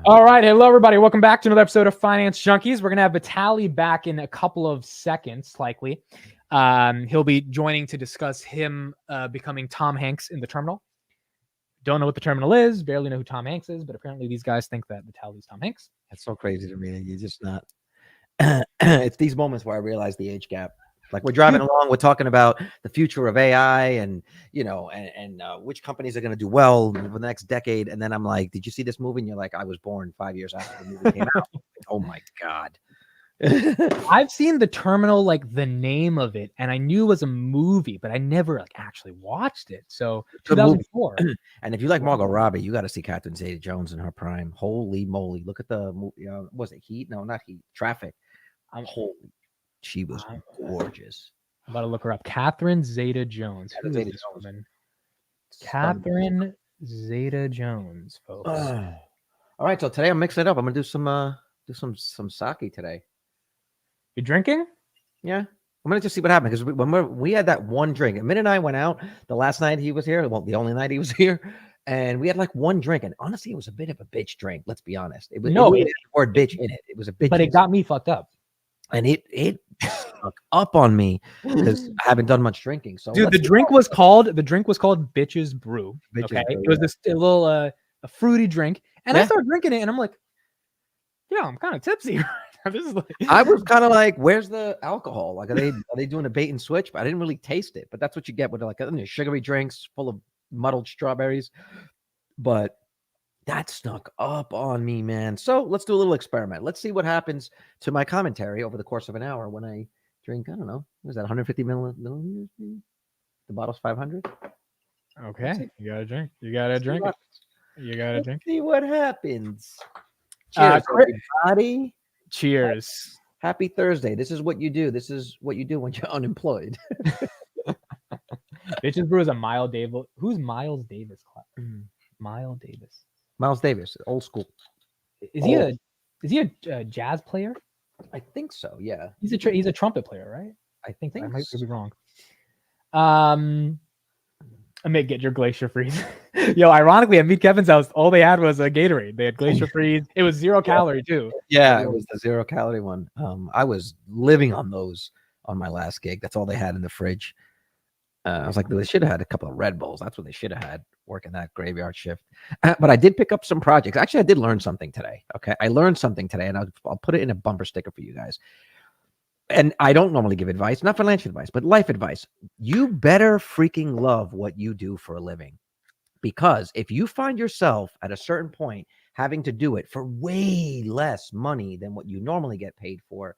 All right. Hello, everybody. Welcome back to another episode of Finance Junkies. We're going to have Vitaly back in a couple of seconds, likely. He'll be joining to discuss him becoming Tom Hanks in the terminal. Don't know what the terminal is. Barely know who Tom Hanks is, but apparently these guys think that Vitaly's Tom Hanks. That's so crazy to me that you're just not. It's these moments where I realize the age gap. Like we're driving along, we're talking about the future of AI and, you know, and which companies are going to do well for the next decade. And then I'm like, did you see this movie? And you're like, I was born 5 years after the movie came out. Oh my God. I've seen The Terminal, like the name of it, and I knew it was a movie, but I never like actually watched it. So 2004. And if you like Margot Robbie, you got to see Catherine Zeta-Jones in her prime. Holy moly. Look at the movie. Was it Heat? No, not Heat. Traffic. Holy. She was gorgeous. I'm about to look her up. Catherine Zeta-Jones. Who is this woman? Catherine Zeta-Jones, folks. All right, so today I'm mixing it up. I'm gonna do some sake today. You drinking? Yeah, I'm gonna just see what happens because when we had that one drink, Amit and I went out the last night he was here. Well, the only night he was here, and we had like one drink, and honestly, it was a bit of a bitch drink. Let's be honest. It was it had the word bitch in it. It was a bitch, but it got me fucked up. And it stuck up on me because I haven't done much drinking. So, dude, the drink was called Bitches Brew. Okay, it was this little a fruity drink, and I started drinking it, and I'm like, yeah, I'm kind of tipsy. This is like... I was kind of like, where's the alcohol? Like, are they doing a bait and switch? But I didn't really taste it. But that's what you get with like sugary drinks full of muddled strawberries. But that snuck up on me, man. So let's do a little experiment. Let's see what happens to my commentary over the course of an hour when I drink, I don't know, what is that, 150 milliliters? The bottle's 500. Okay, you gotta drink. You gotta drink it. You gotta drink. See what happens. Cheers, everybody. Cheers. Happy Thursday. This is what you do. This is what you do when you're unemployed. Bitches Brew is a Miles Davis. Who's Miles Davis? Miles Davis. Miles Davis, old school. Is he a jazz player? I think so. Yeah. He's a trumpet player, right? I think I might be wrong. Amit, get your Glacier Freeze. Yo, ironically, at Meet Kevin's house, all they had was a Gatorade. They had Glacier Freeze. It was 0 calorie too. Yeah, it was the 0 calorie one. I was living on those on my last gig. That's all they had in the fridge. I was like, they should have had a couple of Red Bulls. That's what they should have had working that graveyard shift. But I did pick up some projects. Actually, I did learn something today. Okay, I learned something today, and I'll put it in a bumper sticker for you guys. And I don't normally give advice, not financial advice, but life advice. You better freaking love what you do for a living. Because if you find yourself at a certain point having to do it for way less money than what you normally get paid for,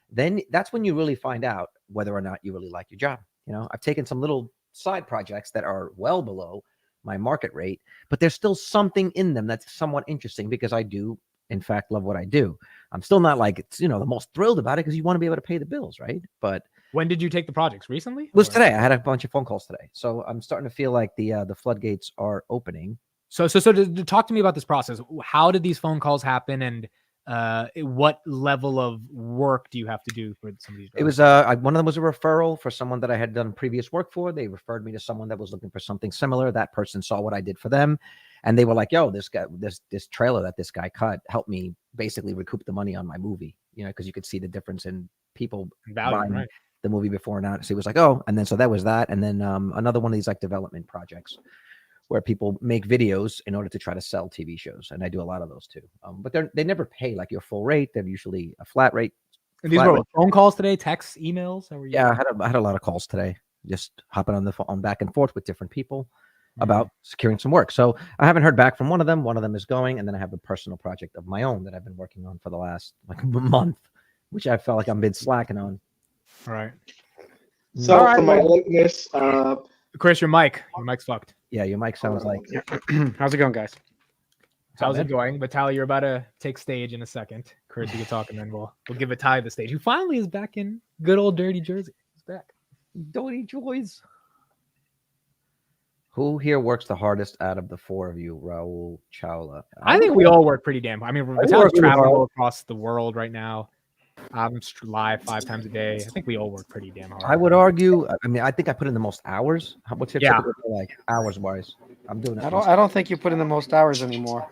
then that's when you really find out whether or not you really like your job. You know, I've taken some little side projects that are well below my market rate, but there's still something in them that's somewhat interesting because I do, in fact, love what I do. I'm still not like, it's, you know, the most thrilled about it because you want to be able to pay the bills, right? But when did you take the projects? Recently? It was today. I had a bunch of phone calls today. So I'm starting to feel like the floodgates are opening. So to talk to me about this process. How did these phone calls happen, and what level of work do you have to do for some of these jobs? It was one of them was a referral for someone that I had done previous work for. They referred me to someone that was looking for something similar. That person saw what I did for them, and they were like, yo, this guy, this trailer that this guy cut helped me basically recoup the money on my movie, you know, because you could see the difference in people buying the movie before and now. So he was like, oh, and then so that was that. And then another one of these like development projects where people make videos in order to try to sell TV shows. And I do a lot of those too. But they never pay like your full rate. They're usually a flat rate. And these were phone calls today, texts, emails? Yeah, I had a lot of calls today, just hopping on the phone back and forth with different people about securing some work. So I haven't heard back from one of them. One of them is going. And then I have a personal project of my own that I've been working on for the last like month, which I felt like I've been slacking on. All right. So for my likeness, Chris, your mic's fucked. Yeah, your mic sounds like. How's it going, guys? How's it going? Vitaly, you're about to take stage in a second. Chris, you can talk, and then we'll give Vitaly the stage. Who finally is back in good old dirty Jersey. He's back. Dirty Joys. Who here works the hardest out of the four of you, Raul Chawla? I think we all work pretty damn hard. I mean, Vitaly's traveling all across the world right now. I'm live 5 times a day. I think we all work pretty damn hard. I would argue. I mean, I think I put in the most hours. What's your typical, like hours wise? I'm doing it. I don't think you put in the most hours anymore.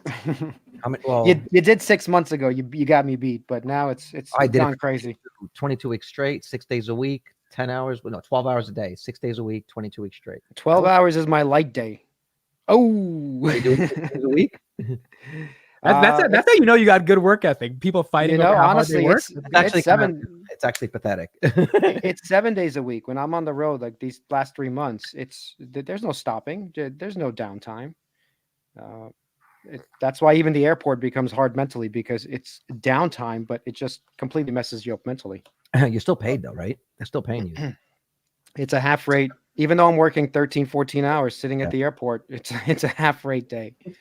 How many? Well, You did 6 months ago. You got me beat, but now it's I did it gone for crazy. 22 weeks straight, 6 days a week, 10 hours. Well, no, 12 hours a day, 6 days a week, 22 weeks straight. 12 hours is my light day. Oh, You do it 6 days a week. That's how you know you got good work ethic. People fighting over how hard they honestly, work. It's actually it's seven. It's actually pathetic. It's 7 days a week. When I'm on the road, like these last 3 months, there's no stopping. There's no downtime. That's why even the airport becomes hard mentally, because it's downtime, but it just completely messes you up mentally. You're still paid though, right? They're still paying you. It's a half rate. Even though I'm working 13, 14 hours sitting at the airport, it's a half rate day. It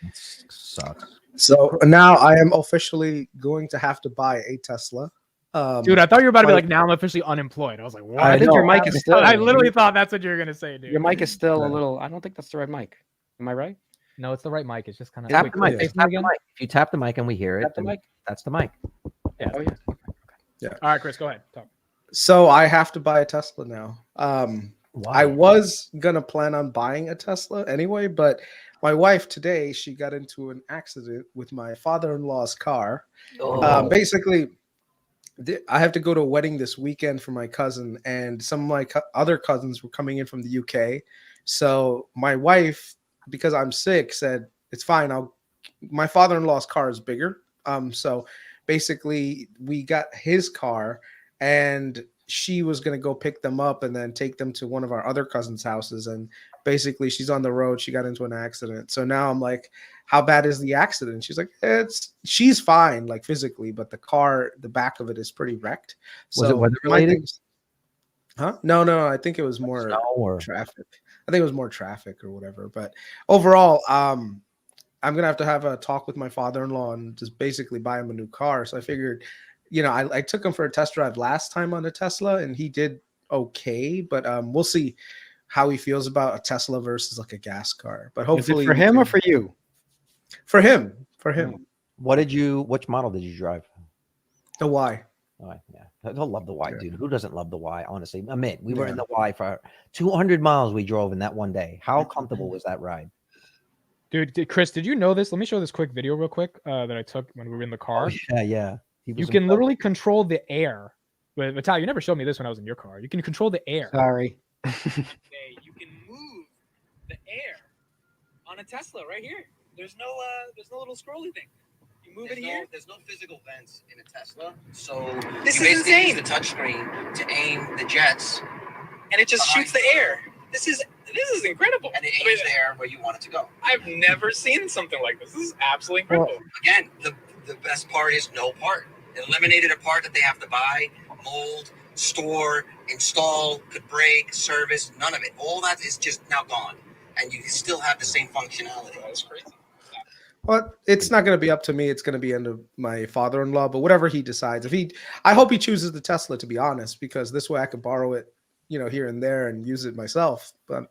sucks. So now I am officially going to have to buy a Tesla. Dude, I thought you were about to be like, now I'm officially unemployed. I was like, what? I think your mic is still. I literally thought that's what you were gonna say, dude. Your mic is still a little. I don't think that's the right mic. Am I right? No, it's the right mic. It's just kind of Tap the mic. Tap the mic. If you tap the mic and we hear it, Tap the then mic? that's the mic. Yeah. Oh yeah. Yeah. All right, Chris, go ahead. Talk. So I have to buy a Tesla now. Why? I was gonna plan on buying a Tesla anyway, but my wife today, she got into an accident with my father-in-law's car. Oh. Basically, I have to go to a wedding this weekend for my cousin, and some of my other cousins were coming in from the UK. So my wife, because I'm sick, said it's fine. My father-in-law's car is bigger. So basically, we got his car, and she was going to go pick them up and then take them to one of our other cousins' houses. And basically, she's on the road. She got into an accident. So now I'm like, how bad is the accident? She's like, she's fine, like physically, but the car, the back of it is pretty wrecked. Was it weather related? Huh? No. I think it was more traffic. I think it was more traffic or whatever. But overall, I'm going to have a talk with my father-in-law and just basically buy him a new car. So I figured, I took him for a test drive last time on a Tesla, and he did okay, but we'll see how he feels about a Tesla versus like a gas car. But hopefully, is it for him or for you? For him. Which model did you drive? The Y. Oh, yeah. I love the Y, dude. Who doesn't love the Y? Honestly, AMIT, we were in the Y for 200 miles. We drove in that one day. How comfortable was that ride? Dude, Chris, did you know this? Let me show this quick video real quick that I took when we were in the car. Oh, yeah. You can literally control the air. But Vitaly, you never showed me this when I was in your car. You can control the air. Sorry. Okay, you can move the air on a Tesla right here. There's no little scrolly thing. You move here. There's no physical vents in a Tesla, so This you is basically insane. use the touchscreen to aim the jets, And it just shoots the air. This is incredible. and it aims the air where you want it to go. I've never seen something like this. This is absolutely incredible. Again, the best part is no part. It eliminated a part that they have to buy, mold, store, install, could break, service, none of it. All that is just now gone, and you still have the same functionality. That's crazy. But it's not going to be up to me. It's going to be under my father-in-law. But whatever he decides, I hope he chooses the Tesla, to be honest, because this way I could borrow it, here and there and use it myself. But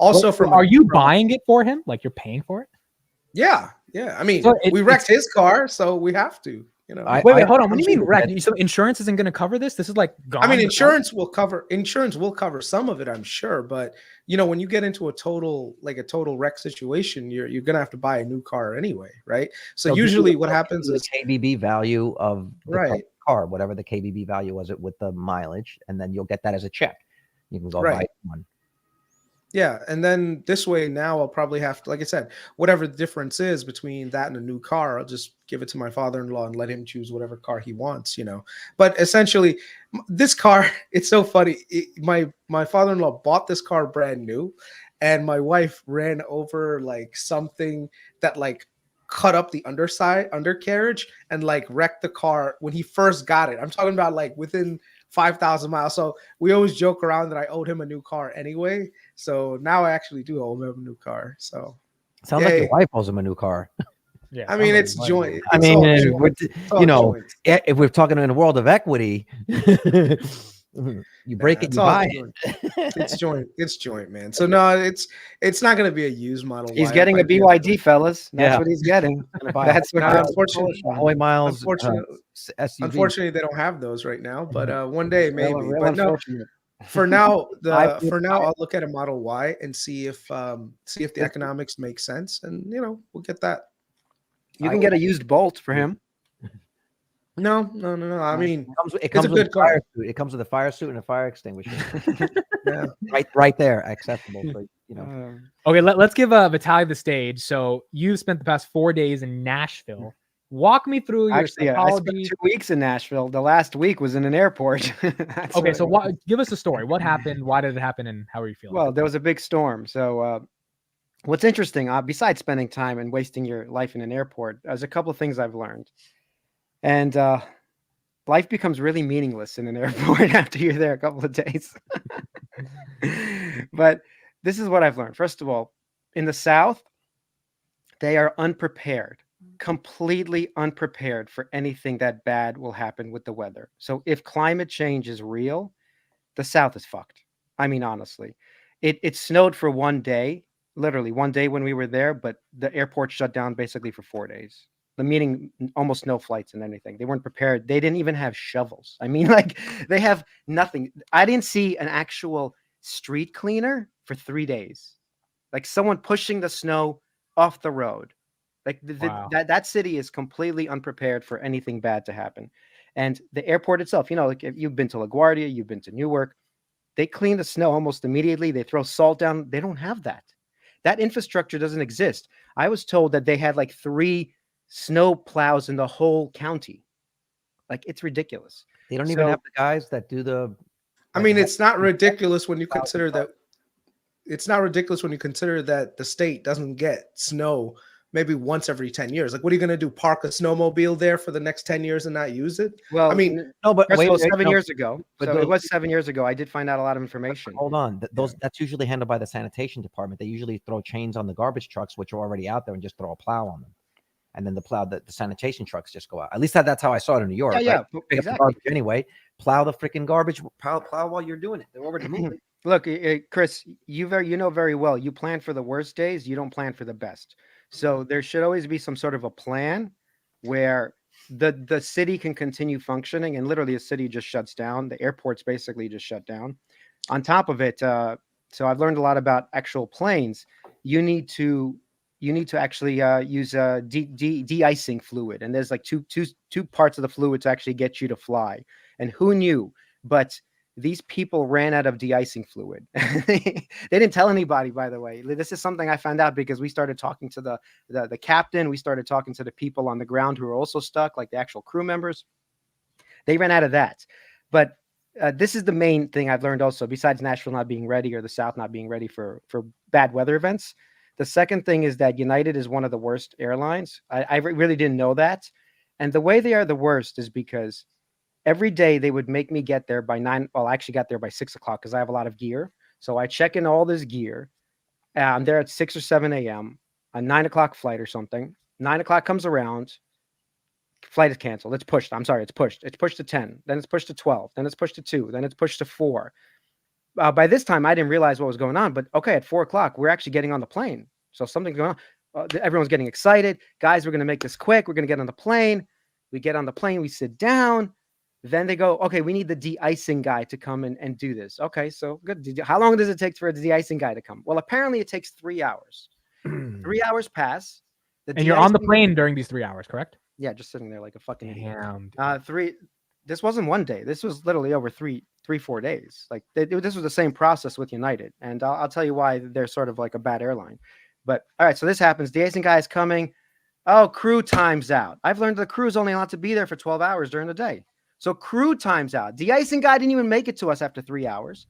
also are you buying it for him? Like you're paying for it? Yeah. I mean, So we wrecked his car, so we have to. Wait, hold on. What do you mean wreck? So insurance isn't going to cover this? This is like gone. I mean, insurance will cover some of it, I'm sure. But when you get into a total wreck situation, you're gonna have to buy a new car anyway, right? So usually what happens is the KBB value of the right. car, whatever the KBB value was, it with the mileage, and then you'll get that as a check. You can go buy one. Yeah, and then this way now I'll probably have to, like I said, whatever the difference is between that and a new car, I'll just give it to my father-in-law and let him choose whatever car he wants, But essentially, this car, it's so funny. My father-in-law bought this car brand new, and my wife ran over like something that like cut up the undercarriage and like wrecked the car when he first got it. I'm talking about like within 5,000 miles. So we always joke around that I owed him a new car anyway. So now I actually do owe him a new car. So sounds like your wife owes him a new car. Yeah, I mean, it's joint. I mean, if we're talking in the world of equity, you break it, you buy it. It's joint, man. So no, it's not going to be a used model. He's getting a BYD, fellas. That's what he's getting. That's what unfortunately, miles. Unfortunately, they don't have those right now. But one day maybe. But no, for now, I'll look at a Model Y and see if the economics make sense, and we'll get that. You can get a used Bolt for him. No. I mean, It comes a with good a fire car. suit. It comes with a fire suit and a fire extinguisher. Yeah. right there, accessible. So, you know, Okay, let's give Vitaly the stage. So you spent the past 4 days in Nashville. Walk me through your Actually, I spent psychology. 2 weeks in Nashville. The last week was in an airport. Okay, so give us a story. What happened? Why did it happen? And how are you feeling? Well, there was a big storm. So what's interesting, besides spending time and wasting your life in an airport, there's a couple of things I've learned. And life becomes really meaningless in an airport after you're there a couple of days. But this is what I've learned. First of all, in the South, they are unprepared, completely unprepared for anything that bad will happen with the weather. So if climate change is real, the South is fucked. I mean, honestly, it snowed for 1 day, literally 1 day when we were there, but the airport shut down basically for 4 days. The meaning, almost no flights and anything. They weren't prepared. They didn't even have shovels. I mean, like, they have nothing. I didn't see an actual street cleaner for 3 days. Like someone pushing the snow off the road. Like Wow. that city is completely unprepared for anything bad to happen. And the airport itself, you know, like if you've been to LaGuardia, you've been to Newark, they clean the snow almost immediately. They throw salt down. They don't have that. That infrastructure doesn't exist. I was told that they had like 3 snow plows in the whole county. Like, it's ridiculous. they don't even have the guys that do the. I mean, it's not ridiculous when you consider that. It's not ridiculous when you consider that the state doesn't get snow maybe once every 10 years. Like, what are you going to do? Park a snowmobile there for the next 10 years and not use it? Well, I mean, No, but first wait, of all, wait, 7 no, years ago. but So those- it was 7 years ago. I did find out a lot of information. Hold on. That's usually handled by the sanitation department. They usually throw chains on the garbage trucks, which are already out there, and just throw a plow on them. And then the sanitation trucks just go out. At least that's how I saw it in New York. Yeah, right? yeah, Pick up the exactly. garbage anyway. Plow the freaking garbage. Plow while you're doing it. They're already moving. Look, Chris, you know very well. You plan for the worst days. You don't plan for the best. So there should always be some sort of a plan where the city can continue functioning, and literally a city just shuts down. The airport's basically just shut down. On top of it, so I've learned a lot about actual planes. You need to actually use de-icing fluid, and there's like two parts of the fluid to actually get you to fly. And who knew? But these people ran out of de-icing fluid. They didn't tell anybody, by the way. This is something I found out because we started talking to the captain. We started talking to the people on the ground who were also stuck, like the actual crew members. They ran out of that. But this is the main thing I've learned also, besides Nashville not being ready or the South not being ready for bad weather events. The second thing is that United is one of the worst airlines. I really didn't know that. And the way they are the worst is because every day they would make me get there by 9. Well, I actually got there by 6 o'clock because I have a lot of gear. So I check in all this gear. I'm there at 6 or 7 a.m. A 9 o'clock flight or something. 9 o'clock comes around. Flight is canceled. It's pushed. I'm sorry. It's pushed. It's pushed to 10. Then it's pushed to 12. Then it's pushed to 2. Then it's pushed to 4. By this time, I didn't realize what was going on. But okay, at 4 o'clock, we're actually getting on the plane. So something's going on. Everyone's getting excited. Guys, we're going to make this quick. We're going to get on the plane. We get on the plane. We sit down. Then they go, okay, we need the de-icing guy to come and do this. Okay, so good. How long does it take for the de-icing guy to come? Well, apparently it takes 3 hours. 3 hours pass. And you're on the plane during these 3 hours, correct? Yeah, just sitting there like a fucking idiot. Damn. This wasn't 1 day. This was literally over 4 days. Like this was the same process with United. And I'll tell you why they're sort of like a bad airline. But all right, so this happens. De-icing guy is coming. Oh, crew times out. I've learned the crew's only allowed to be there for 12 hours during the day. So crew times out. De-icing guy didn't even make it to us after 3 hours.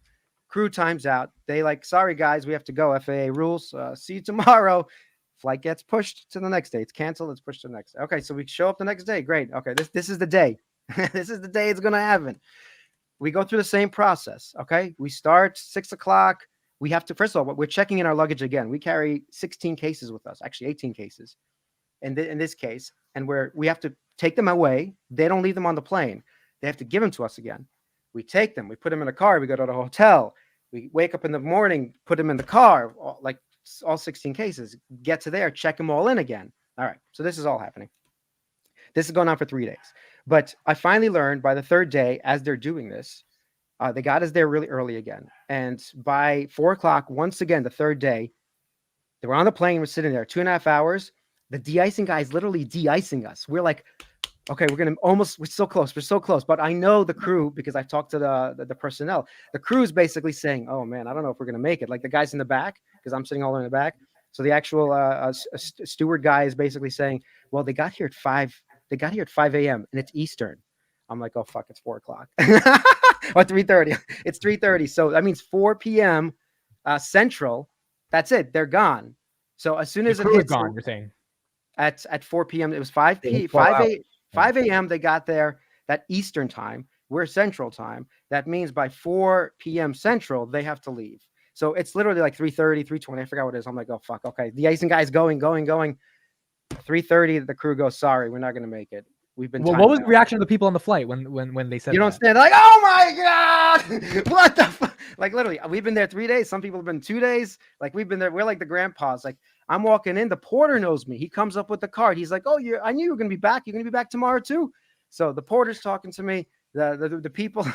Crew times out. They like, sorry guys, we have to go. FAA rules. See you tomorrow. Flight gets pushed to the next day. It's canceled. It's pushed to the next day. Okay, so we show up the next day. Great. Okay, this is the day. This is the day it's gonna happen. We go through the same process. Okay, we start 6 o'clock. We have to, first of all, we're checking in our luggage again. We carry 16 cases with us, actually 18 cases in this case, and we have to take them away. They don't leave them on the plane. They have to give them to us again. We take them, we put them in a car, we go to the hotel, we wake up in the morning, put them in the car, like all 16 cases, get to there, check them all in again. All right, so this is all happening. This is going on for 3 days. But I finally learned by the third day, as they're doing this, they got us there really early again. And by 4 o'clock, once again, the third day, they were on the plane, we're sitting there 2.5 hours. The de-icing guy is literally de-icing us. We're like, okay, we're so close. But I know the crew because I've talked to the personnel. The crew is basically saying, oh man, I don't know if we're gonna make it. Like the guys in the back, because I'm sitting all the way in the back. So the actual steward guy is basically saying, well, they got here at 5 a.m. and it's Eastern. I'm like, oh fuck, it's 4 o'clock. Or 3:30. It's 3:30. So that means 4 p.m. Central. That's it. They're gone. So as soon as it hits gone, you're saying at 4 p.m. it was 5 a.m. they got there, that Eastern time. We're Central time. That means by 4 p.m. Central, they have to leave. So it's literally like 3:30, 3:20. I forgot what it is. I'm like, oh fuck. Okay. The icing guy's going. 3:30, the crew goes, sorry, we're not going to make it. We've been. Well, what was the reaction of the people on the flight when they said you don't that? stand like, oh my god, what the fuck? Like literally, we've been there 3 days. Some people have been 2 days. Like we've been there. We're like the grandpas. Like I'm walking in, the porter knows me. He comes up with the card. He's like, oh, I knew you were gonna be back. You're gonna be back tomorrow too. So the porter's talking to me. The people.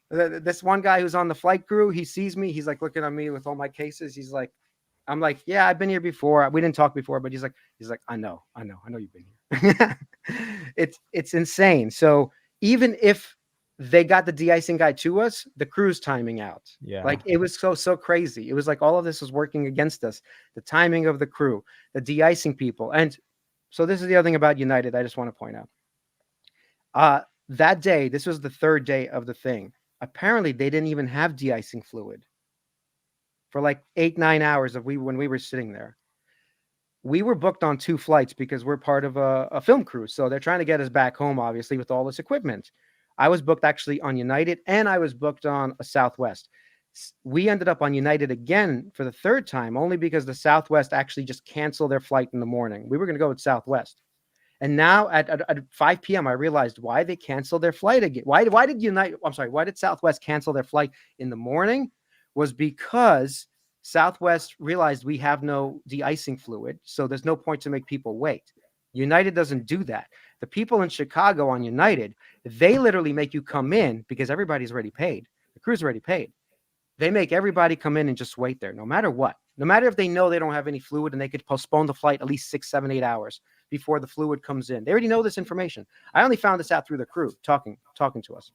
This one guy who's on the flight crew, he sees me. He's like looking at me with all my cases. He's like, I'm like, yeah, I've been here before. We didn't talk before, but he's like, I know you've been here. It's insane. So even if they got the de-icing guy to us, the crew's timing out. Yeah. Like it was so crazy. It was like all of this was working against us. The timing of the crew, the de-icing people. And so this is the other thing about United I just want to point out. That day, this was the third day of the thing. Apparently they didn't even have de-icing fluid for like 8-9 hours when we were sitting there. We were booked on 2 flights because we're part of a film crew. So they're trying to get us back home, obviously, with all this equipment. I was booked actually on United and I was booked on a Southwest. We ended up on United again for the 3rd time, only because the Southwest actually just canceled their flight in the morning. We were going to go with Southwest. And now at 5 p.m., I realized why they canceled their flight again. Why did Southwest cancel their flight in the morning? Was because Southwest realized we have no de-icing fluid, so there's no point to make people wait. United doesn't do that. The people in Chicago on United, they literally make you come in because everybody's already paid. The crew's already paid. They make everybody come in and just wait there, no matter what. No matter if they know they don't have any fluid and they could postpone the flight at least 6, 7, 8 hours before the fluid comes in. They already know this information. I only found this out through the crew talking to us.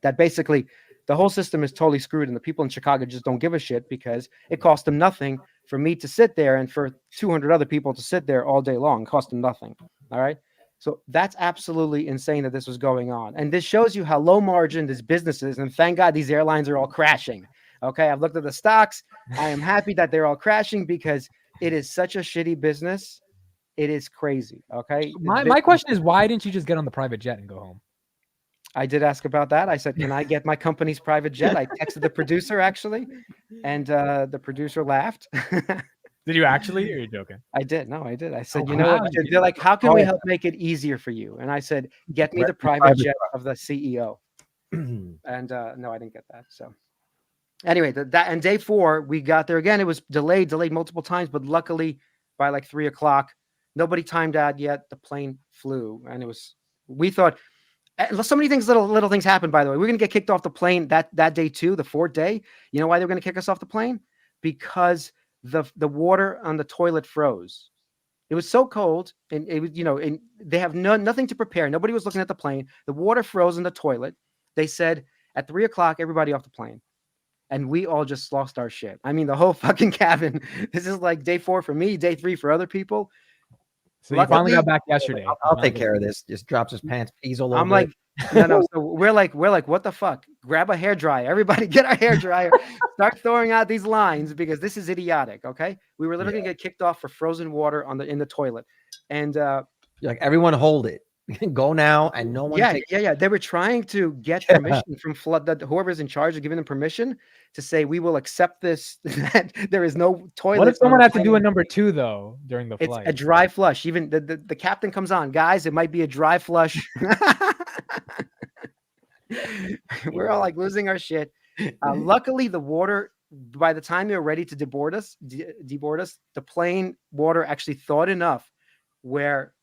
That basically the whole system is totally screwed and the people in Chicago just don't give a shit because it cost them nothing for me to sit there and for 200 other people to sit there all day long. It cost them nothing. All right. So that's absolutely insane that this was going on. And this shows you how low margin this business is. And thank God these airlines are all crashing. Okay. I've looked at the stocks. I am happy that they're all crashing because it is such a shitty business. It is crazy. Okay. My question is, why didn't you just get on the private jet and go home? I did ask about that. I said, can I get my company's private jet? I texted the producer actually, and the producer laughed. Did you actually, or are you joking? I did. No, I did. I said, you know what? They're like, how can we help make it easier for you? And I said, get me the private jet of the CEO. And no, I didn't get that. So anyway, and day 4, we got there again. It was delayed multiple times, but luckily by like 3 o'clock, nobody timed out yet. The plane flew, and we thought, so many things, little things happened, by the way. We're going to get kicked off the plane that day too, the 4th day. You know why they were going to kick us off the plane? Because the water on the toilet froze. It was so cold, and it was, and they have nothing to prepare. Nobody was looking at the plane. The water froze in the toilet. They said at 3 o'clock, everybody off the plane. And we all just lost our shit. I mean, the whole fucking cabin. This is like day 4 for me, day 3 for other people. So you finally got back yesterday. I'll take care of this. Just drops his pants, pees all over. I'm like, no. So we're like, what the fuck? Grab a hairdryer. Everybody get our hairdryer. Start throwing out these lines because this is idiotic. Okay. We were literally gonna get kicked off for frozen water in the toilet. And you're like, everyone hold it. Go now, and no one. Yeah. They were trying to get permission from whoever's in charge of giving them permission to say we will accept this. That there is no toilet. What if someone had to do a number 2 though during the flight? It's a dry flush. Even the captain comes on, guys. It might be a dry flush. We're all like losing our shit. Luckily, the water. By the time they were ready to deboard us, the plane water actually thawed enough where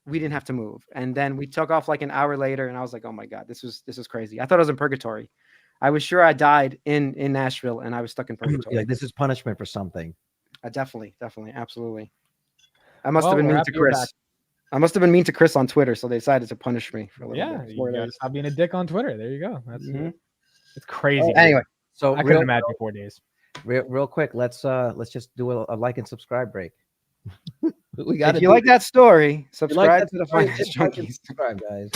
we didn't have to move. And then we took off like an hour later, and I was like, oh my God, this is crazy. I thought I was in purgatory. I was sure I died in Nashville and I was stuck in purgatory. Like, this is punishment for something. Definitely. Absolutely. I must have Well, been we're mean happy to you're Chris. back. I must have been mean to Chris on Twitter, so they decided to punish me for a little Yeah, bit. you gotta stop being a dick on Twitter. There you go. That's Mhm. it's crazy. dude. Anyway, So I couldn't imagine 4 days. real quick, let's just do a like and subscribe break. We got if you like that story, You like subscribe that to the story, Finance hit like and Junkies. subscribe, guys.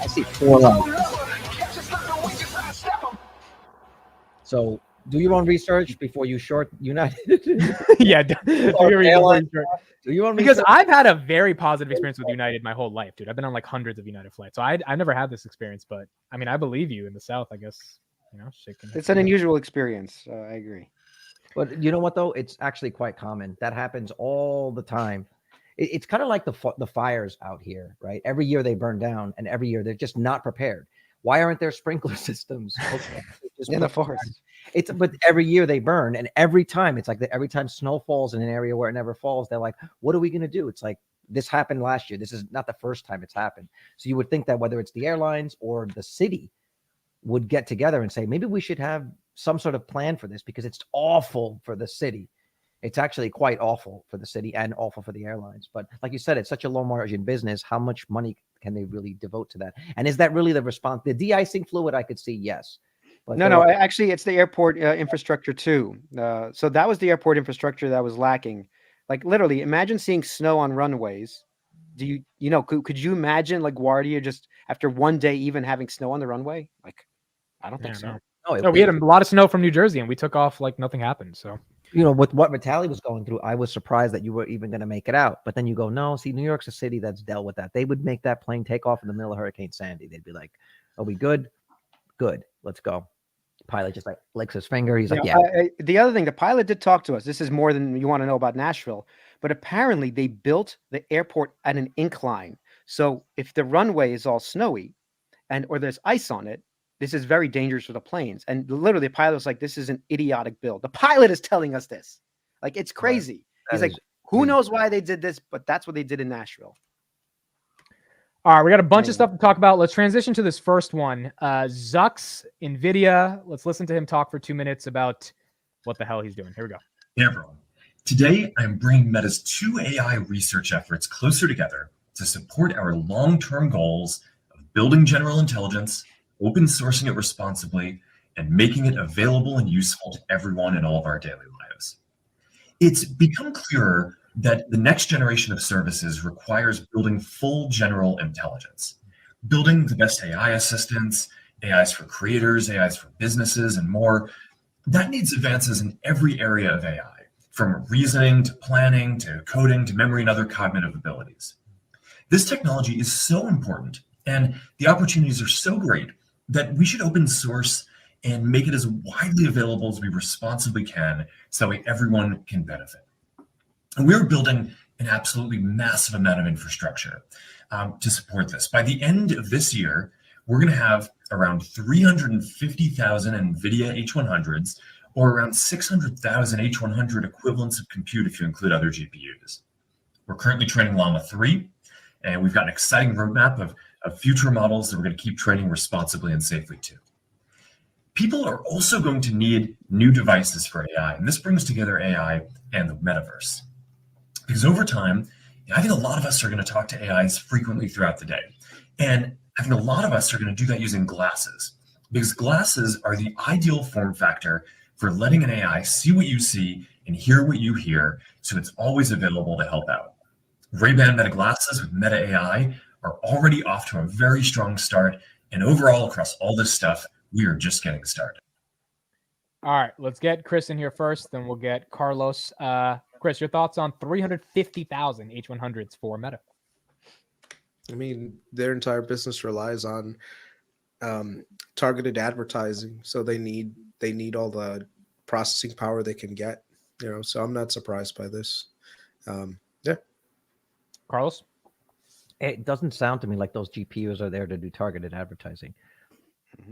I see 4 likes. So do your own research before you short United. Yeah, do your airline research. Do your own Because research. I've had a very positive experience with United my whole life, dude. I've been on like hundreds of United flights, so I never had this experience. But I mean, I believe you in the South. I guess shaking. It's an unusual experience. I agree. But you know what though? It's actually quite common. That happens all the time. It's kind of like the fires out here, right? Every year they burn down, and every year they're just not prepared. Why aren't there sprinkler systems? Okay, In the forest. But every year they burn, and every time it's like every time snow falls in an area where it never falls, they're like, "What are we gonna do?" It's like this happened last year. This is not the first time it's happened. So you would think that whether it's the airlines or the city would get together and say, maybe we should have some sort of plan for this because it's awful for the city. It's actually quite awful for the city and awful for the airlines. But like you said, it's such a low margin business. How much money can they really devote to that? And is that really the response? The de-icing fluid, I could see, yes. But No. Actually, it's the airport infrastructure too. So that was the airport infrastructure that was lacking. Like literally, imagine seeing snow on runways. Do could you imagine like LaGuardia just after one day even having snow on the runway? Like, I don't think so. No, we had a lot of snow from New Jersey, and we took off like nothing happened. So with what Vitaly was going through, I was surprised that you were even going to make it out. But then you go, no, see, New York's a city that's dealt with that. They would make that plane take off in the middle of Hurricane Sandy. They'd be like, are we good? Good. Let's go. Pilot just like licks his finger. He's like, yeah. The other thing, the pilot did talk to us. This is more than you want to know about Nashville. But apparently they built the airport at an incline. So if the runway is all snowy or there's ice on it, this is very dangerous for the planes. And literally, the pilot was like, this is an idiotic build. The pilot is telling us this. Like, it's crazy. He's like, who knows why they did this, but that's what they did in Nashville. All right, we got a bunch of stuff to talk about. Let's transition to this first one. Zucks, NVIDIA. Let's listen to him talk for 2 minutes about what the hell he's doing. Here we go. Hey, everyone. Today, I'm bringing Meta's 2 AI research efforts closer together to support our long-term goals of building general intelligence, open sourcing it responsibly, and making it available and useful to everyone in all of our daily lives. It's become clearer that the next generation of services requires building full general intelligence, building the best AI assistants, AIs for creators, AIs for businesses, and more. That needs advances in every area of AI, from reasoning to planning to coding to memory and other cognitive abilities. This technology is so important, and the opportunities are so great that we should open source and make it as widely available as we responsibly can so that way everyone can benefit. And we're building an absolutely massive amount of infrastructure to support this. By the end of this year, we're going to have around 350,000 NVIDIA H100s, or around 600,000 H100 equivalents of compute if you include other GPUs. We're currently training Llama 3, and we've got an exciting roadmap of future models that we're going to keep training responsibly and safely too. People are also going to need new devices for AI, and this brings together AI and the metaverse. Because over time, I think a lot of us are going to talk to AIs frequently throughout the day. And I think a lot of us are going to do that using glasses, because glasses are the ideal form factor for letting an AI see what you see and hear what you hear, so it's always available to help out. Ray-Ban Meta glasses with Meta AI are already off to a very strong start, and overall, across all this stuff, we are just getting started. All right, let's get Chris in here first, then we'll get Carlos. Chris, your thoughts on 350,000 H100s for Meta? I mean, their entire business relies on targeted advertising, so they need all the processing power they can get. So I'm not surprised by this. Yeah, Carlos, it doesn't sound to me like those GPUs are there to do targeted advertising.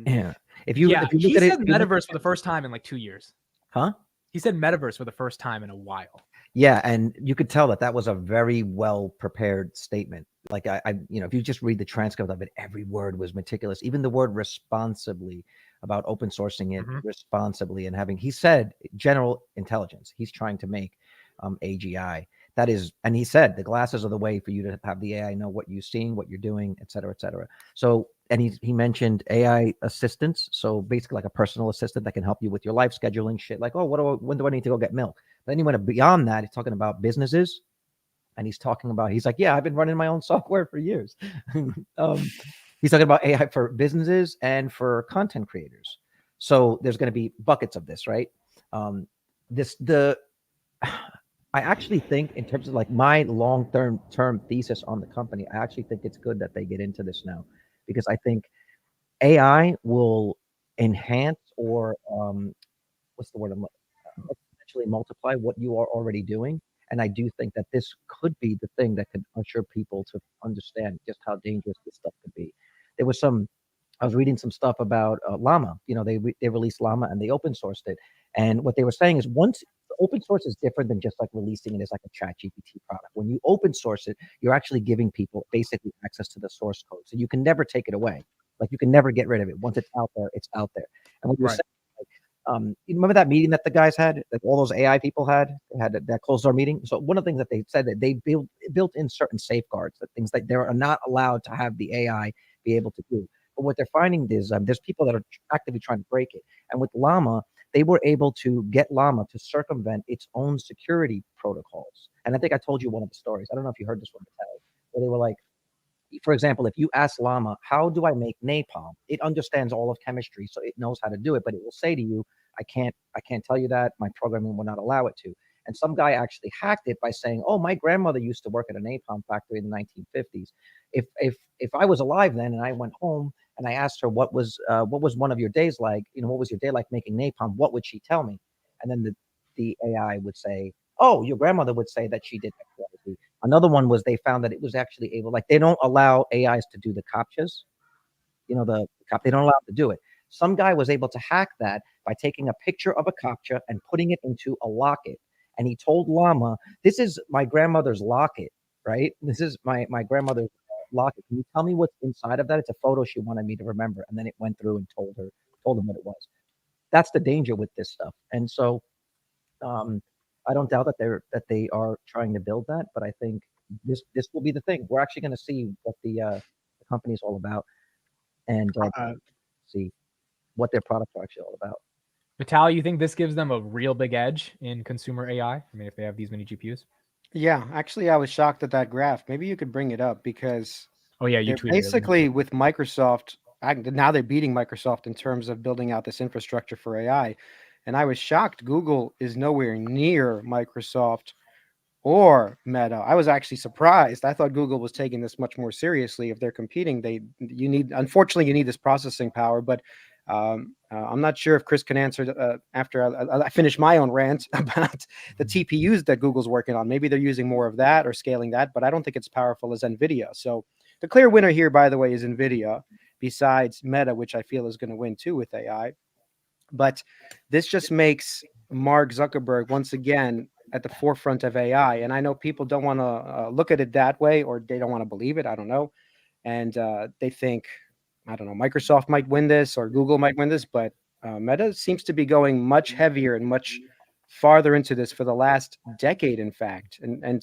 Yeah, if he you look at said it, metaverse for the first time in like 2 years. Huh? He said metaverse for the first time in a while. Yeah, and you could tell that was a very well prepared statement. Like if you just read the transcript of it, every word was meticulous. Even the word responsibly, about open sourcing it responsibly and having, he said, general intelligence. He's trying to make AGI. That is, and he said the glasses are the way for you to have the AI know what you're seeing, what you're doing, et cetera, et cetera. So, and he mentioned AI assistants. So basically like a personal assistant that can help you with your life scheduling shit. Like, oh, when do I need to go get milk? Then he went beyond that. He's talking about businesses, and he's like, yeah, I've been running my own software for years. He's talking about AI for businesses and for content creators. So there's going to be buckets of this, right? I actually think, in terms of like my long-term thesis on the company, I actually think it's good that they get into this now, because I think AI will enhance or what's the word I'm looking, exponentially multiply what you are already doing. And I do think that this could be the thing that could usher people to understand just how dangerous this stuff could be. I was reading some stuff about Llama. They released Llama and they open sourced it. And what they were saying is, once open source is different than just like releasing it as like a chat GPT product. When you open source it, you're actually giving people basically access to the source code. So you can never take it away. Like you can never get rid of it. Once it's out there, it's out there. And what you're saying, you remember that meeting that the guys had, that all those AI people had that closed door meeting? So one of the things that they said, that they built in certain safeguards, that things that they're not allowed to have the AI be able to do. But what they're finding is there's people that are actively trying to break it. And with Llama, they were able to get Llama to circumvent its own security protocols. And I think I told you one of the stories. I don't know if you heard this one, Vitaly, where they were like, for example, if you ask Llama, how do I make napalm? It understands all of chemistry, so it knows how to do it, but it will say to you, I can't tell you that. My programming will not allow it to. And some guy actually hacked it by saying, oh, my grandmother used to work at a napalm factory in the 1950s. If I was alive then and I went home and I asked her what was one of your days like, what was your day like making napalm, what would she tell me? And then the AI would say, oh, your grandmother would say that she did X. Another one was, they found that it was actually able, like, they don't allow AIs to do the CAPTCHAs. They don't allow to do it. Some guy was able to hack that by taking a picture of a CAPTCHA and putting it into a locket. And he told Llama, this is my grandmother's locket, right? This is my grandmother's locket. Can you tell me what's inside of that? It's a photo she wanted me to remember. And then it went through and told him what it was. That's the danger with this stuff. And so I don't doubt that they are trying to build that, but I think this will be the thing. We're actually going to see what the company is all about, and see what their products are actually all about. Vitaly, you think this gives them a real big edge in consumer AI? I mean, if they have these many GPUs? Yeah, actually, I was shocked at that graph. Maybe you could bring it up, because you tweeted basically with Microsoft. Now they're beating Microsoft in terms of building out this infrastructure for AI. And I was shocked Google is nowhere near Microsoft or Meta. I was actually surprised. I thought Google was taking this much more seriously. If they're competing, unfortunately, you need this processing power. But I'm not sure if KRIS can answer after I finish my own rant about the TPUs that Google's working on. Maybe they're using more of that or scaling that, but I don't think it's powerful as NVIDIA. So the clear winner here, by the way, is NVIDIA, besides Meta, which I feel is going to win too with AI. But this just makes Mark Zuckerberg once again at the forefront of AI. And I know people don't want to look at it that way, or they don't want to believe it. I don't know. And they think, I don't know, Microsoft might win this or Google might win this, but Meta seems to be going much heavier and much farther into this for the last decade, in fact. And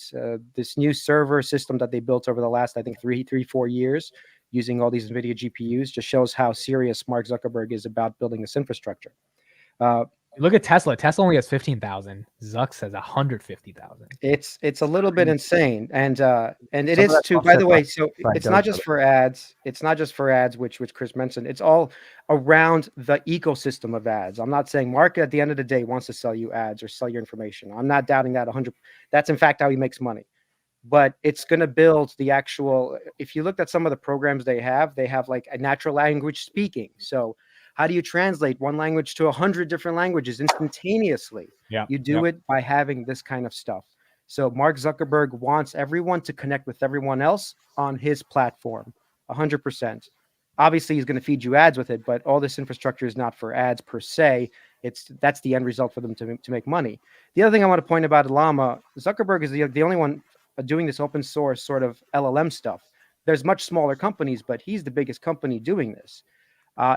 this new server system that they built over the last, I think, 4 years, using all these NVIDIA GPUs, just shows how serious Mark Zuckerberg is about building this infrastructure. Look at Tesla. Tesla only has 15,000. Zucks has 150,000. It's a little bit insane, and it is too. By the way, so it's not just for ads. It's not just for ads, which KRIS mentioned. It's all around the ecosystem of ads. I'm not saying Mark at the end of the day wants to sell you ads or sell your information. I'm not doubting that 100. That's in fact how he makes money. But it's going to build the actual. If you looked at some of the programs they have like a natural language speaking. So how do you translate one language to 100 different languages instantaneously? Yeah, you do it by having this kind of stuff. So Mark Zuckerberg wants everyone to connect with everyone else on his platform, 100%. Obviously, he's going to feed you ads with it, but all this infrastructure is not for ads per se. that's the end result for them to make money. The other thing I want to point about Llama, Zuckerberg is the only one doing this open source sort of LLM stuff. There's much smaller companies, but he's the biggest company doing this.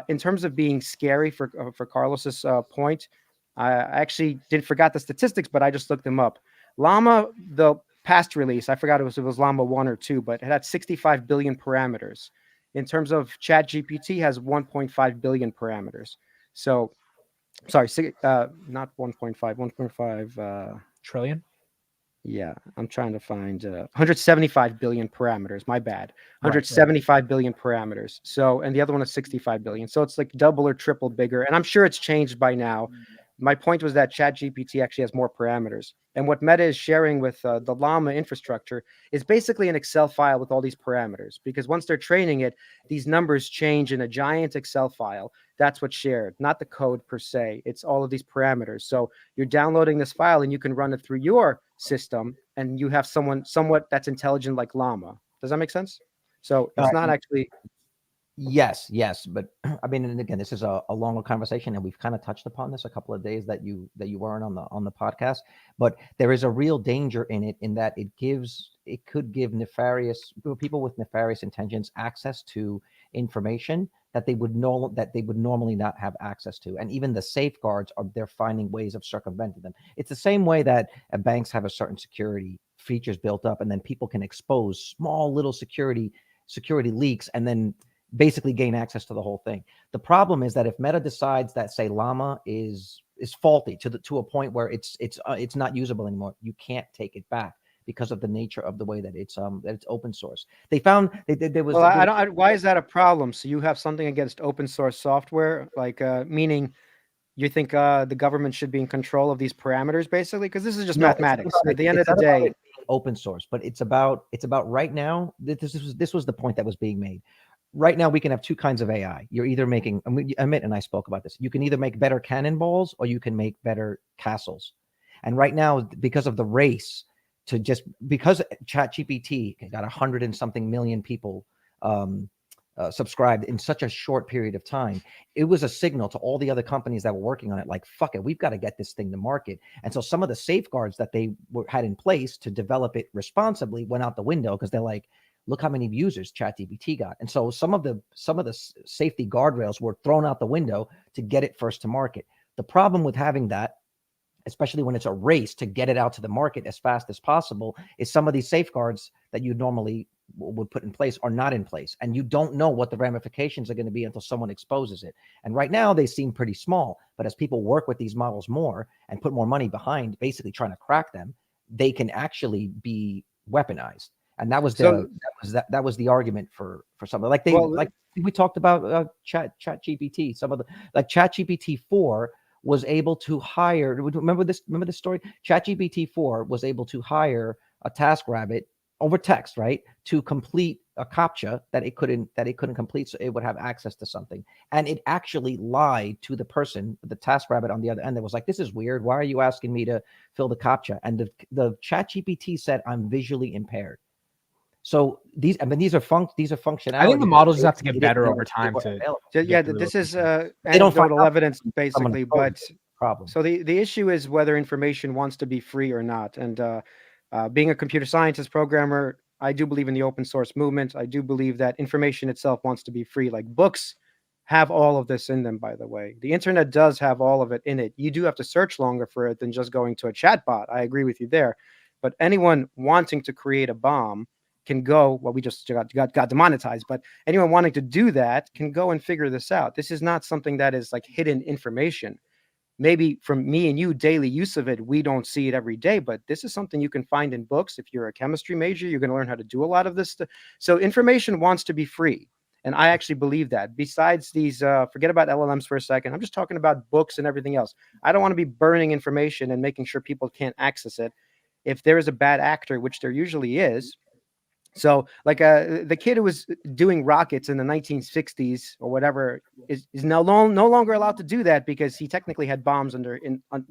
In terms of being scary, for Carlos's point, I actually forgot the statistics, but I just looked them up. Llama, the past release, I forgot it was Llama 1 or 2, but it had 65 billion parameters. In terms of ChatGPT, has 1.5 billion parameters. So, sorry, not 1.5, 1.5 trillion. Yeah, I'm trying to find 175 billion parameters. My bad. 175 billion parameters. So, and the other one is 65 billion. So it's like double or triple bigger. And I'm sure it's changed by now. My point was that ChatGPT actually has more parameters. And what Meta is sharing with the Llama infrastructure is basically an Excel file with all these parameters. Because once they're training it, these numbers change in a giant Excel file. That's what's shared, not the code per se. It's all of these parameters. So you're downloading this file and you can run it through your system, and you have someone somewhat that's intelligent like Llama. Does that make sense? So it's not actually. Yes, but I mean, and again, this is a longer conversation, and we've kind of touched upon this a couple of days that you weren't on the podcast. But there is a real danger in it, in that it could give people with nefarious intentions access to information that they would normally not have access to, and even the safeguards they're finding ways of circumventing them. It's the same way that banks have a certain security features built up, and then people can expose small little security leaks, and then basically gain access to the whole thing. The problem is that if Meta decides that, say, Llama is faulty to a point where it's not usable anymore, you can't take it back because of the nature of the way that it's open source. They found there was. Well, why is that a problem? So you have something against open source software, like meaning you think the government should be in control of these parameters, basically? Because this is just mathematics. At the end of the day, open source, but it's about right now. This was the point that was being made. Right now, we can have two kinds of AI. You're either making, AMIT and I spoke about this. You can either make better cannonballs or you can make better castles. And right now, because of the race because ChatGPT got 100 and something million people subscribed in such a short period of time, it was a signal to all the other companies that were working on it, like, fuck it, we've got to get this thing to market. And so some of the safeguards that they had in place to develop it responsibly went out the window, because they're like, look how many users ChatGPT got. And so some of the safety guardrails were thrown out the window to get it first to market. The problem with having that, especially when it's a race to get it out to the market as fast as possible, is some of these safeguards that you normally would put in place are not in place. And you don't know what the ramifications are going to be until someone exposes it. And right now they seem pretty small, but as people work with these models more and put more money behind basically trying to crack them, they can actually be weaponized. And that was the argument for something like we talked about ChatGPT. Some of the, like, ChatGPT 4 was able to hire. Remember this story? ChatGPT 4 was able to hire a TaskRabbit over text, right, to complete a CAPTCHA that it couldn't complete, so it would have access to something. And it actually lied to the person, the TaskRabbit on the other end, that was like, "This is weird. Why are you asking me to fill the CAPTCHA?" And the ChatGPT said, "I'm visually impaired." So these are functionality. I think the models just have to get better over time this is anecdotal evidence basically, but problem. So the issue is whether information wants to be free or not. And being a computer scientist programmer, I do believe in the open source movement. I do believe that information itself wants to be free. Like, books have all of this in them, by the way. The internet does have all of it in it. You do have to search longer for it than just going to a chatbot. I agree with you there. But anyone wanting to create a bomb can go, well, we just got demonetized, but anyone wanting to do that can go and figure this out. This is not something that is like hidden information. Maybe from me and you, daily use of it, we don't see it every day, but this is something you can find in books. If you're a chemistry major, you're going to learn how to do a lot of this stuff. So information wants to be free. And I actually believe that. Besides these, forget about LLMs for a second. I'm just talking about books and everything else. I don't want to be burning information and making sure people can't access it. If there is a bad actor, which there usually is. So like the kid who was doing rockets in the 1960s or whatever is no longer allowed to do that, because he technically had bombs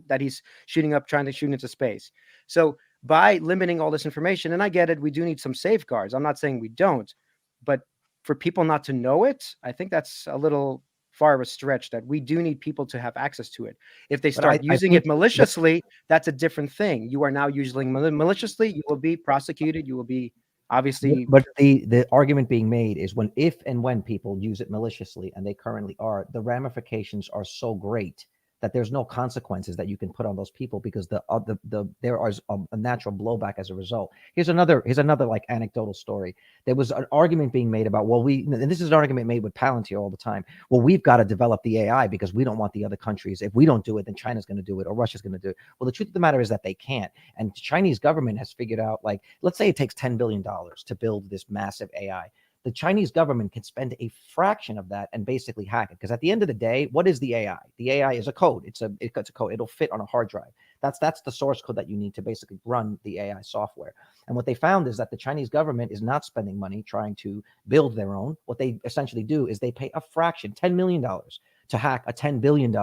that he's shooting up, trying to shoot into space. So by limiting all this information, and I get it, we do need some safeguards. I'm not saying we don't, but for people not to know it, I think that's a little far of a stretch that we do need people to have access to it. If they But start I using think it maliciously, that's a different thing. You are now using maliciously, you will be prosecuted, you will be obviously. But the argument being made is if and when people use it maliciously, and they currently are, the ramifications are so great that there's no consequences that you can put on those people, because there is a natural blowback as a result. Here's another like anecdotal story. There was an argument being made about, and this is an argument made with Palantir all the time. Well, we've got to develop the AI because we don't want the other countries. If we don't do it, then China's going to do it, or Russia's going to do it. Well, the truth of the matter is that they can't. And the Chinese government has figured out, like, let's say it takes $10 billion to build this massive AI. The Chinese government can spend a fraction of that and basically hack it. Because at the end of the day, what is the AI? The AI is a code. It's a code. It'll fit on a hard drive. That's the source code that you need to basically run the AI software. And what they found is that the Chinese government is not spending money trying to build their own. What they essentially do is they pay a fraction, $10 million, to hack a $10 billion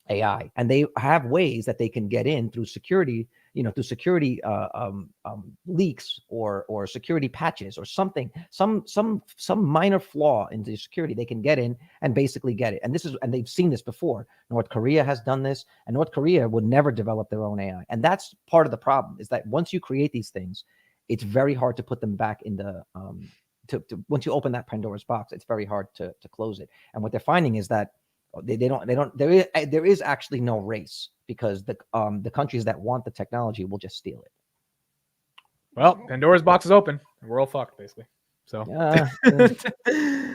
AI. And they have ways that they can get in through security, through security leaks or security patches or something, some minor flaw in the security. They can get in and basically get it. And they've seen this before. North Korea has done this, and North Korea would never develop their own AI. And that's part of the problem, is that once you create these things, it's very hard to put them back in the once you open that Pandora's box, it's very hard to close it. And what they're finding is that there is actually no race, because the countries that want the technology will just steal it. Well, Pandora's box is open. We're all fucked, basically. So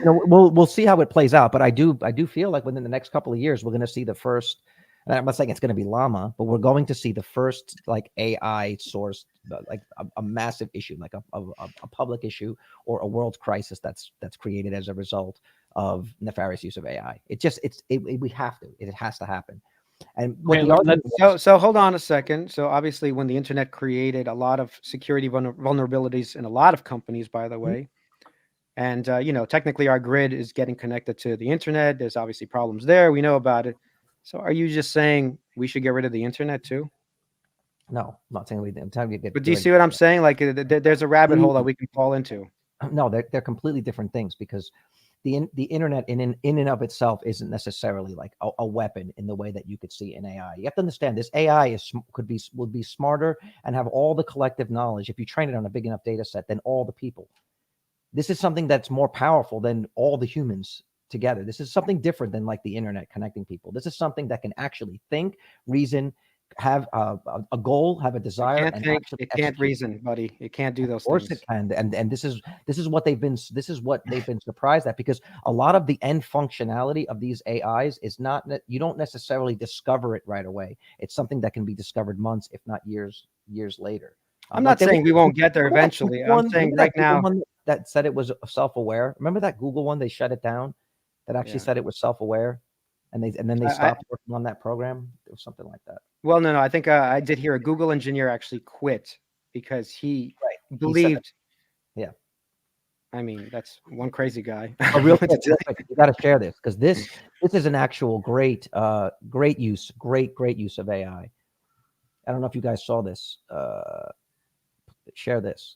we'll see how it plays out. But I do feel like within the next couple of years, we're going to see the first. And I'm not saying it's going to be llama, but we're going to see the first like AI source, like a massive issue, like a public issue or a world crisis that's created as a result of nefarious use of AI. We have to. It has to happen. And so hold on a second. So obviously, when the internet created a lot of security vulnerabilities in a lot of companies, by the way, and technically our grid is getting connected to the internet. There's obviously problems there. We know about it. So are you just saying we should get rid of the internet too? No, I'm not saying we did. But do you see what I'm saying? Like there's a rabbit hole that we can fall into. No, they're completely different things, because the internet in and of itself isn't necessarily like a weapon in the way that you could see in AI. You have to understand this AI would be smarter and have all the collective knowledge if you train it on a big enough data set than all the people. This is something that's more powerful than all the humans together. This is something different than like the internet connecting people. This is something that can actually think, reason, have a goal, have a desire. It can't reason, buddy. It can't do those things. Of course it can. And this is what they've been surprised at, because a lot of the end functionality of these AIs is not, you don't necessarily discover it right away. It's something that can be discovered months, if not years later. I'm not saying we won't get there eventually. I'm saying right now that said it was self-aware. Remember that Google one? They shut it down. That actually said it was self-aware, and then they stopped working on that program. It was something like that. Well, no, I think I did hear a Google engineer actually quit because he believed. Yeah, I mean, that's one crazy guy. Real quick, you got to share this, because this is an actual great use of AI. I don't know if you guys saw this. Share this.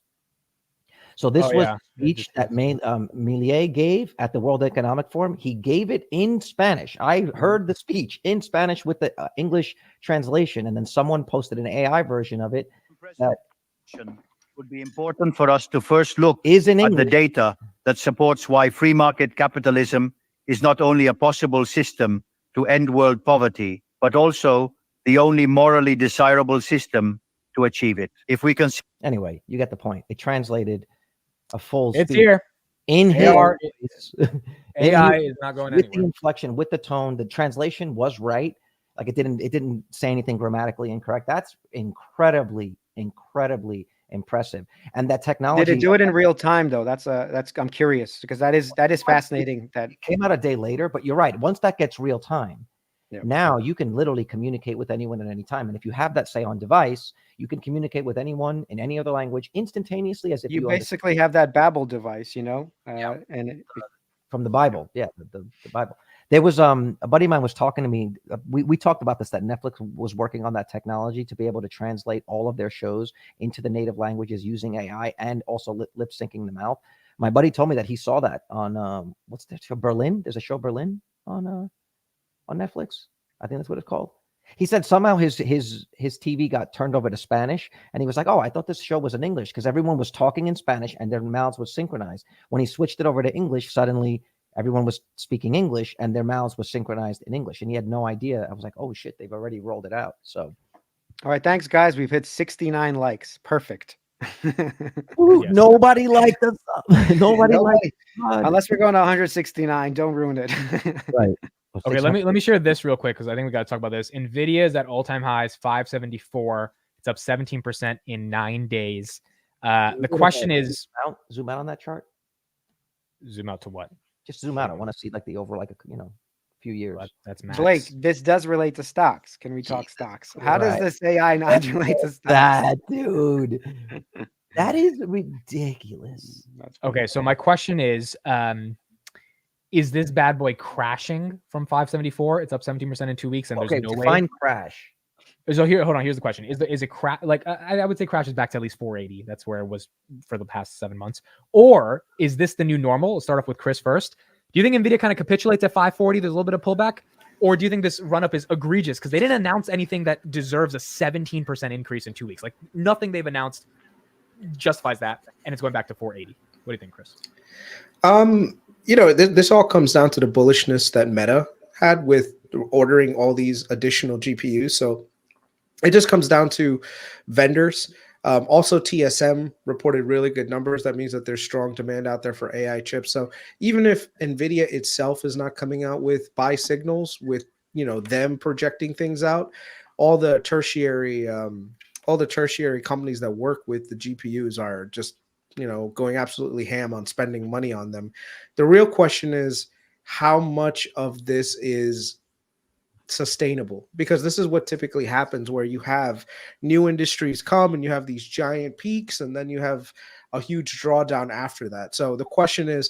So this was a speech that Milei gave at the World Economic Forum. He gave it in Spanish. I heard the speech in Spanish with the English translation, and then someone posted an AI version of it. That would be important for us to first look at the data that supports why free market capitalism is not only a possible system to end world poverty, but also the only morally desirable system to achieve it. If we can. Anyway, you get the point. It translated a full. It's here. In here. AI is not going with anywhere. The inflection, with the tone, the translation was right. Like it didn't say anything grammatically incorrect. That's incredibly impressive. And that technology. Did it do it in real time though? That's I'm curious, because that is fascinating. That it came out a day later, but you're right. Once that gets real time, now you can literally communicate with anyone at any time. And if you have that, say, on device, you can communicate with anyone in any other language instantaneously, as if you basically have that Babel device, and from the Bible. Yeah, the Bible. There was a buddy of mine was talking to me. We talked about this, that Netflix was working on that technology to be able to translate all of their shows into the native languages using AI and also lip syncing them out. My buddy told me that he saw that on what's that show? Berlin. There's a show Berlin on Netflix. I think that's what it's called. He said somehow his TV got turned over to Spanish, and he was like, "Oh, I thought this show was in English because everyone was talking in Spanish and their mouths were synchronized." When he switched it over to English, suddenly everyone was speaking English and their mouths were synchronized in English, and he had no idea. I was like, "Oh shit, they've already rolled it out." So, All right, thanks guys. We've hit 69 likes. Perfect. ooh, Yes. nobody liked us. Nobody liked us. Unless we're going to 169, don't ruin it. Right. Okay, let me share this real quick because I think we got to talk about this. NVIDIA is at all-time highs, 574. It's up 17% in 9 days. The question is, zoom out on that chart. zoom out to what? Just zoom out. I want to see like the over like a few years. That's max. Blake, this does relate to stocks. Can we talk stocks? How does Right. this AI not relate to stocks? That dude, that is ridiculous. Okay, so my question is this bad boy crashing from 574? It's up 17% in 2 weeks, and there's Okay, no way. define crash. So here, hold on. Here's the question: Is it crash? Like I would say, crash is back to at least 480. That's where it was for the past 7 months. Or is this the new normal? We'll start off with KRIS first. Do you think NVIDIA kind of capitulates at 540? There's a little bit of pullback, or do you think this run up is egregious because they didn't announce anything that deserves a 17% increase in 2 weeks? Like nothing they've announced justifies that, and it's going back to 480. What do you think, KRIS? This all comes down to the bullishness that Meta had with ordering all these additional GPUs. So it just comes down to vendors. Also, TSM reported really good numbers. That means that there's strong demand out there for AI chips. So even if NVIDIA itself is not coming out with buy signals with them projecting things out, all the tertiary companies that work with the GPUs are just going absolutely ham on spending money on them. The real question is how much of this is sustainable, because this is what typically happens where you have new industries come and you have these giant peaks and then you have a huge drawdown after that. So the question is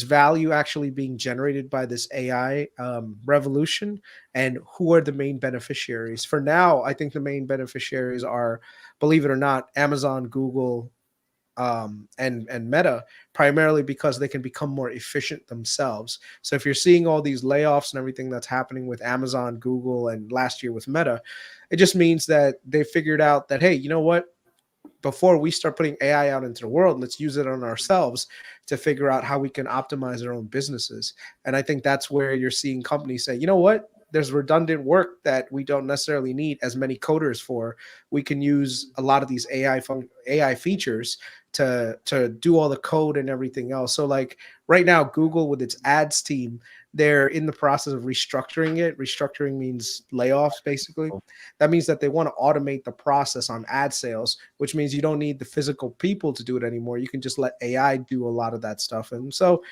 value actually being generated by this AI revolution, and who are the main beneficiaries? For now, I think the main beneficiaries are, believe it or not, Amazon, Google, and Meta, primarily because they can become more efficient themselves. So if you're seeing all these layoffs and everything that's happening with Amazon, Google, and last year with Meta, it just means that they figured out that, hey, you know what? Before we start putting AI out into the world, let's use it on ourselves to figure out how we can optimize our own businesses. And I think that's where you're seeing companies say, you know what? There's redundant work that we don't necessarily need as many coders for. We can use a lot of these AI features to do all the code and everything else. So like right now, Google with its ads team, they're in the process of restructuring it. Restructuring means layoffs, basically. That means that they want to automate the process on ad sales, which means you don't need the physical people to do it anymore. You can just let AI do a lot of that stuff. And so,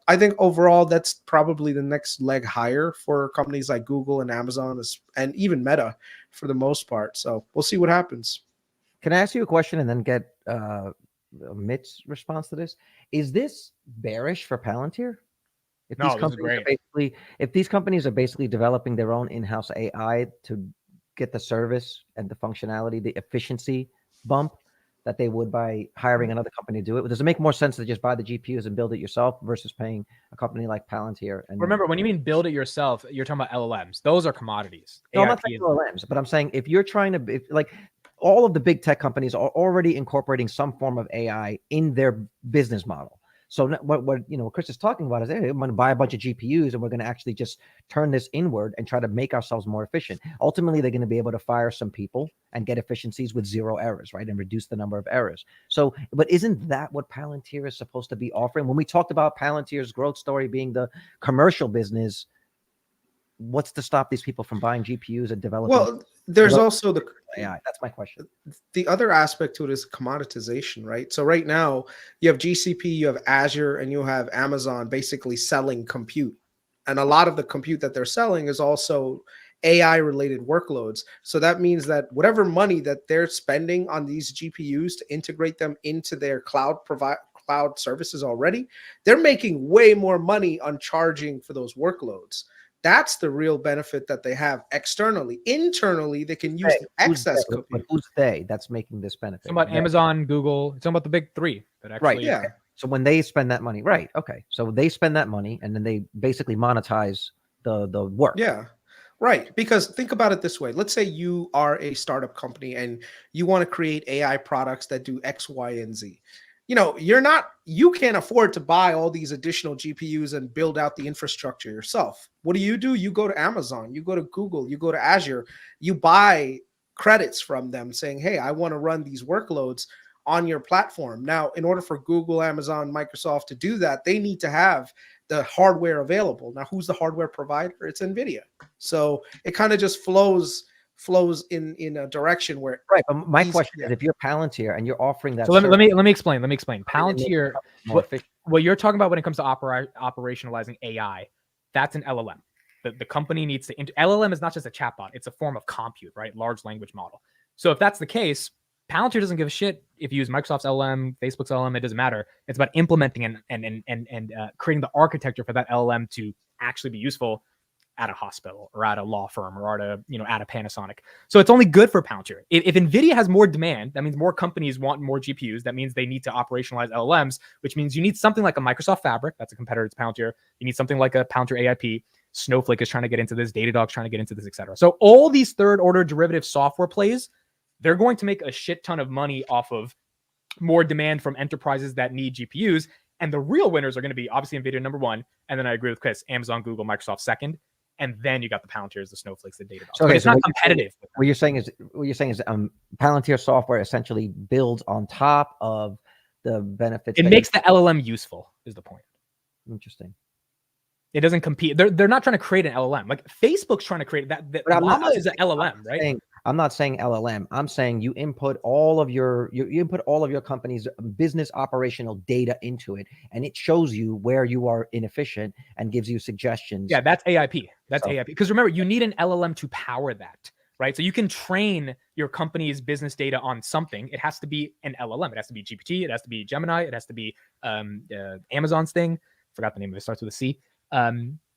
I think overall that's probably the next leg higher for companies like Google and Amazon and even Meta for the most part. So we'll see what happens. Can I ask you a question and then get Mitt's response to this? Is this bearish for Palantir? If No, these this is companies great. if these companies are basically developing their own in-house AI to get the service and the functionality, the efficiency bump that they would by hiring another company to do it, does it make more sense to just buy the GPUs and build it yourself versus paying a company like Palantir? And Remember, when you mean build it yourself, you're talking about LLMs. Those are commodities. no, I'm not AIP saying is- LLMs, but I'm saying if you're trying to, all of the big tech companies are already incorporating some form of AI in their business model. So what KRIS is talking about is, hey, I'm going to buy a bunch of GPUs and we're going to actually just turn this inward and try to make ourselves more efficient. Ultimately, they're going to be able to fire some people and get efficiencies with 0 errors, right? And reduce the number of errors. So, but isn't that what Palantir is supposed to be offering? When we talked about Palantir's growth story being the commercial business, what's to stop these people from buying GPUs and developing? Well, there's also the AI. That's my question. The other aspect to it is commoditization, right? So right now you have GCP, you have Azure, and you have Amazon basically selling compute. And a lot of the compute that they're selling is also AI related workloads. So that means that whatever money that they're spending on these GPUs to integrate them into their cloud services already, they're making way more money on charging for those workloads. That's the real benefit that they have externally. Internally, they can use the excess compute. But who's they that's making this benefit? It's about Amazon, Google. It's about the big three that actually. Right. Yeah. So when they spend that money, right? Okay, so they spend that money, and then they basically monetize the work. Yeah. Right. Because think about it this way. Let's say you are a startup company and you want to create AI products that do X, Y, and Z. You can't afford to buy all these additional GPUs and build out the infrastructure yourself. What do? You go to Amazon, you go to Google, you go to Azure, you buy credits from them saying, hey, I want to run these workloads on your platform. Now, in order for Google, Amazon, Microsoft to do that, they need to have the hardware available. Now, who's the hardware provider? It's NVIDIA. So it kind of just flows in a direction where, right. But my question is, if you're Palantir and you're offering that, so let me explain. Palantir, more efficient. what you're talking about when it comes to operationalizing AI, that's an LLM. The company needs to. LLM is not just a chatbot; it's a form of compute, right? Large language model. So if that's the case, Palantir doesn't give a shit if you use Microsoft's LLM, Facebook's LLM. It doesn't matter. It's about implementing and creating the architecture for that LLM to actually be useful at a hospital or at a law firm or at a Panasonic. So it's only good for Palantir. If NVIDIA has more demand, that means more companies want more GPUs. That means they need to operationalize LLMs, which means you need something like a Microsoft Fabric. That's a competitor to Palantir. You need something like a Palantir AIP. Snowflake is trying to get into this. Datadog's trying to get into this, etc. So all these third order derivative software plays, they're going to make a shit ton of money off of more demand from enterprises that need GPUs. And the real winners are going to be obviously NVIDIA number one. And then I agree with Chris, Amazon, Google, Microsoft second. And then you got the Palantirs, the Snowflakes, the Datadogs. So it's not competitive. What you're saying is Palantir software essentially builds on top of the benefits. It makes the LLM useful, is the point. Interesting. It doesn't compete. They're not trying to create an LLM. Like Facebook's trying to create that. Llama is an LLM, right? I'm not saying LLM. I'm saying you input all of your company's business operational data into it, and it shows you where you are inefficient and gives you suggestions. Yeah, that's AIP. That's AIP. Because remember, you need an LLM to power that, right? So you can train your company's business data on something. It has to be an LLM. It has to be GPT. It has to be Gemini. It has to be Amazon's thing. Forgot the name of it. It starts with a C.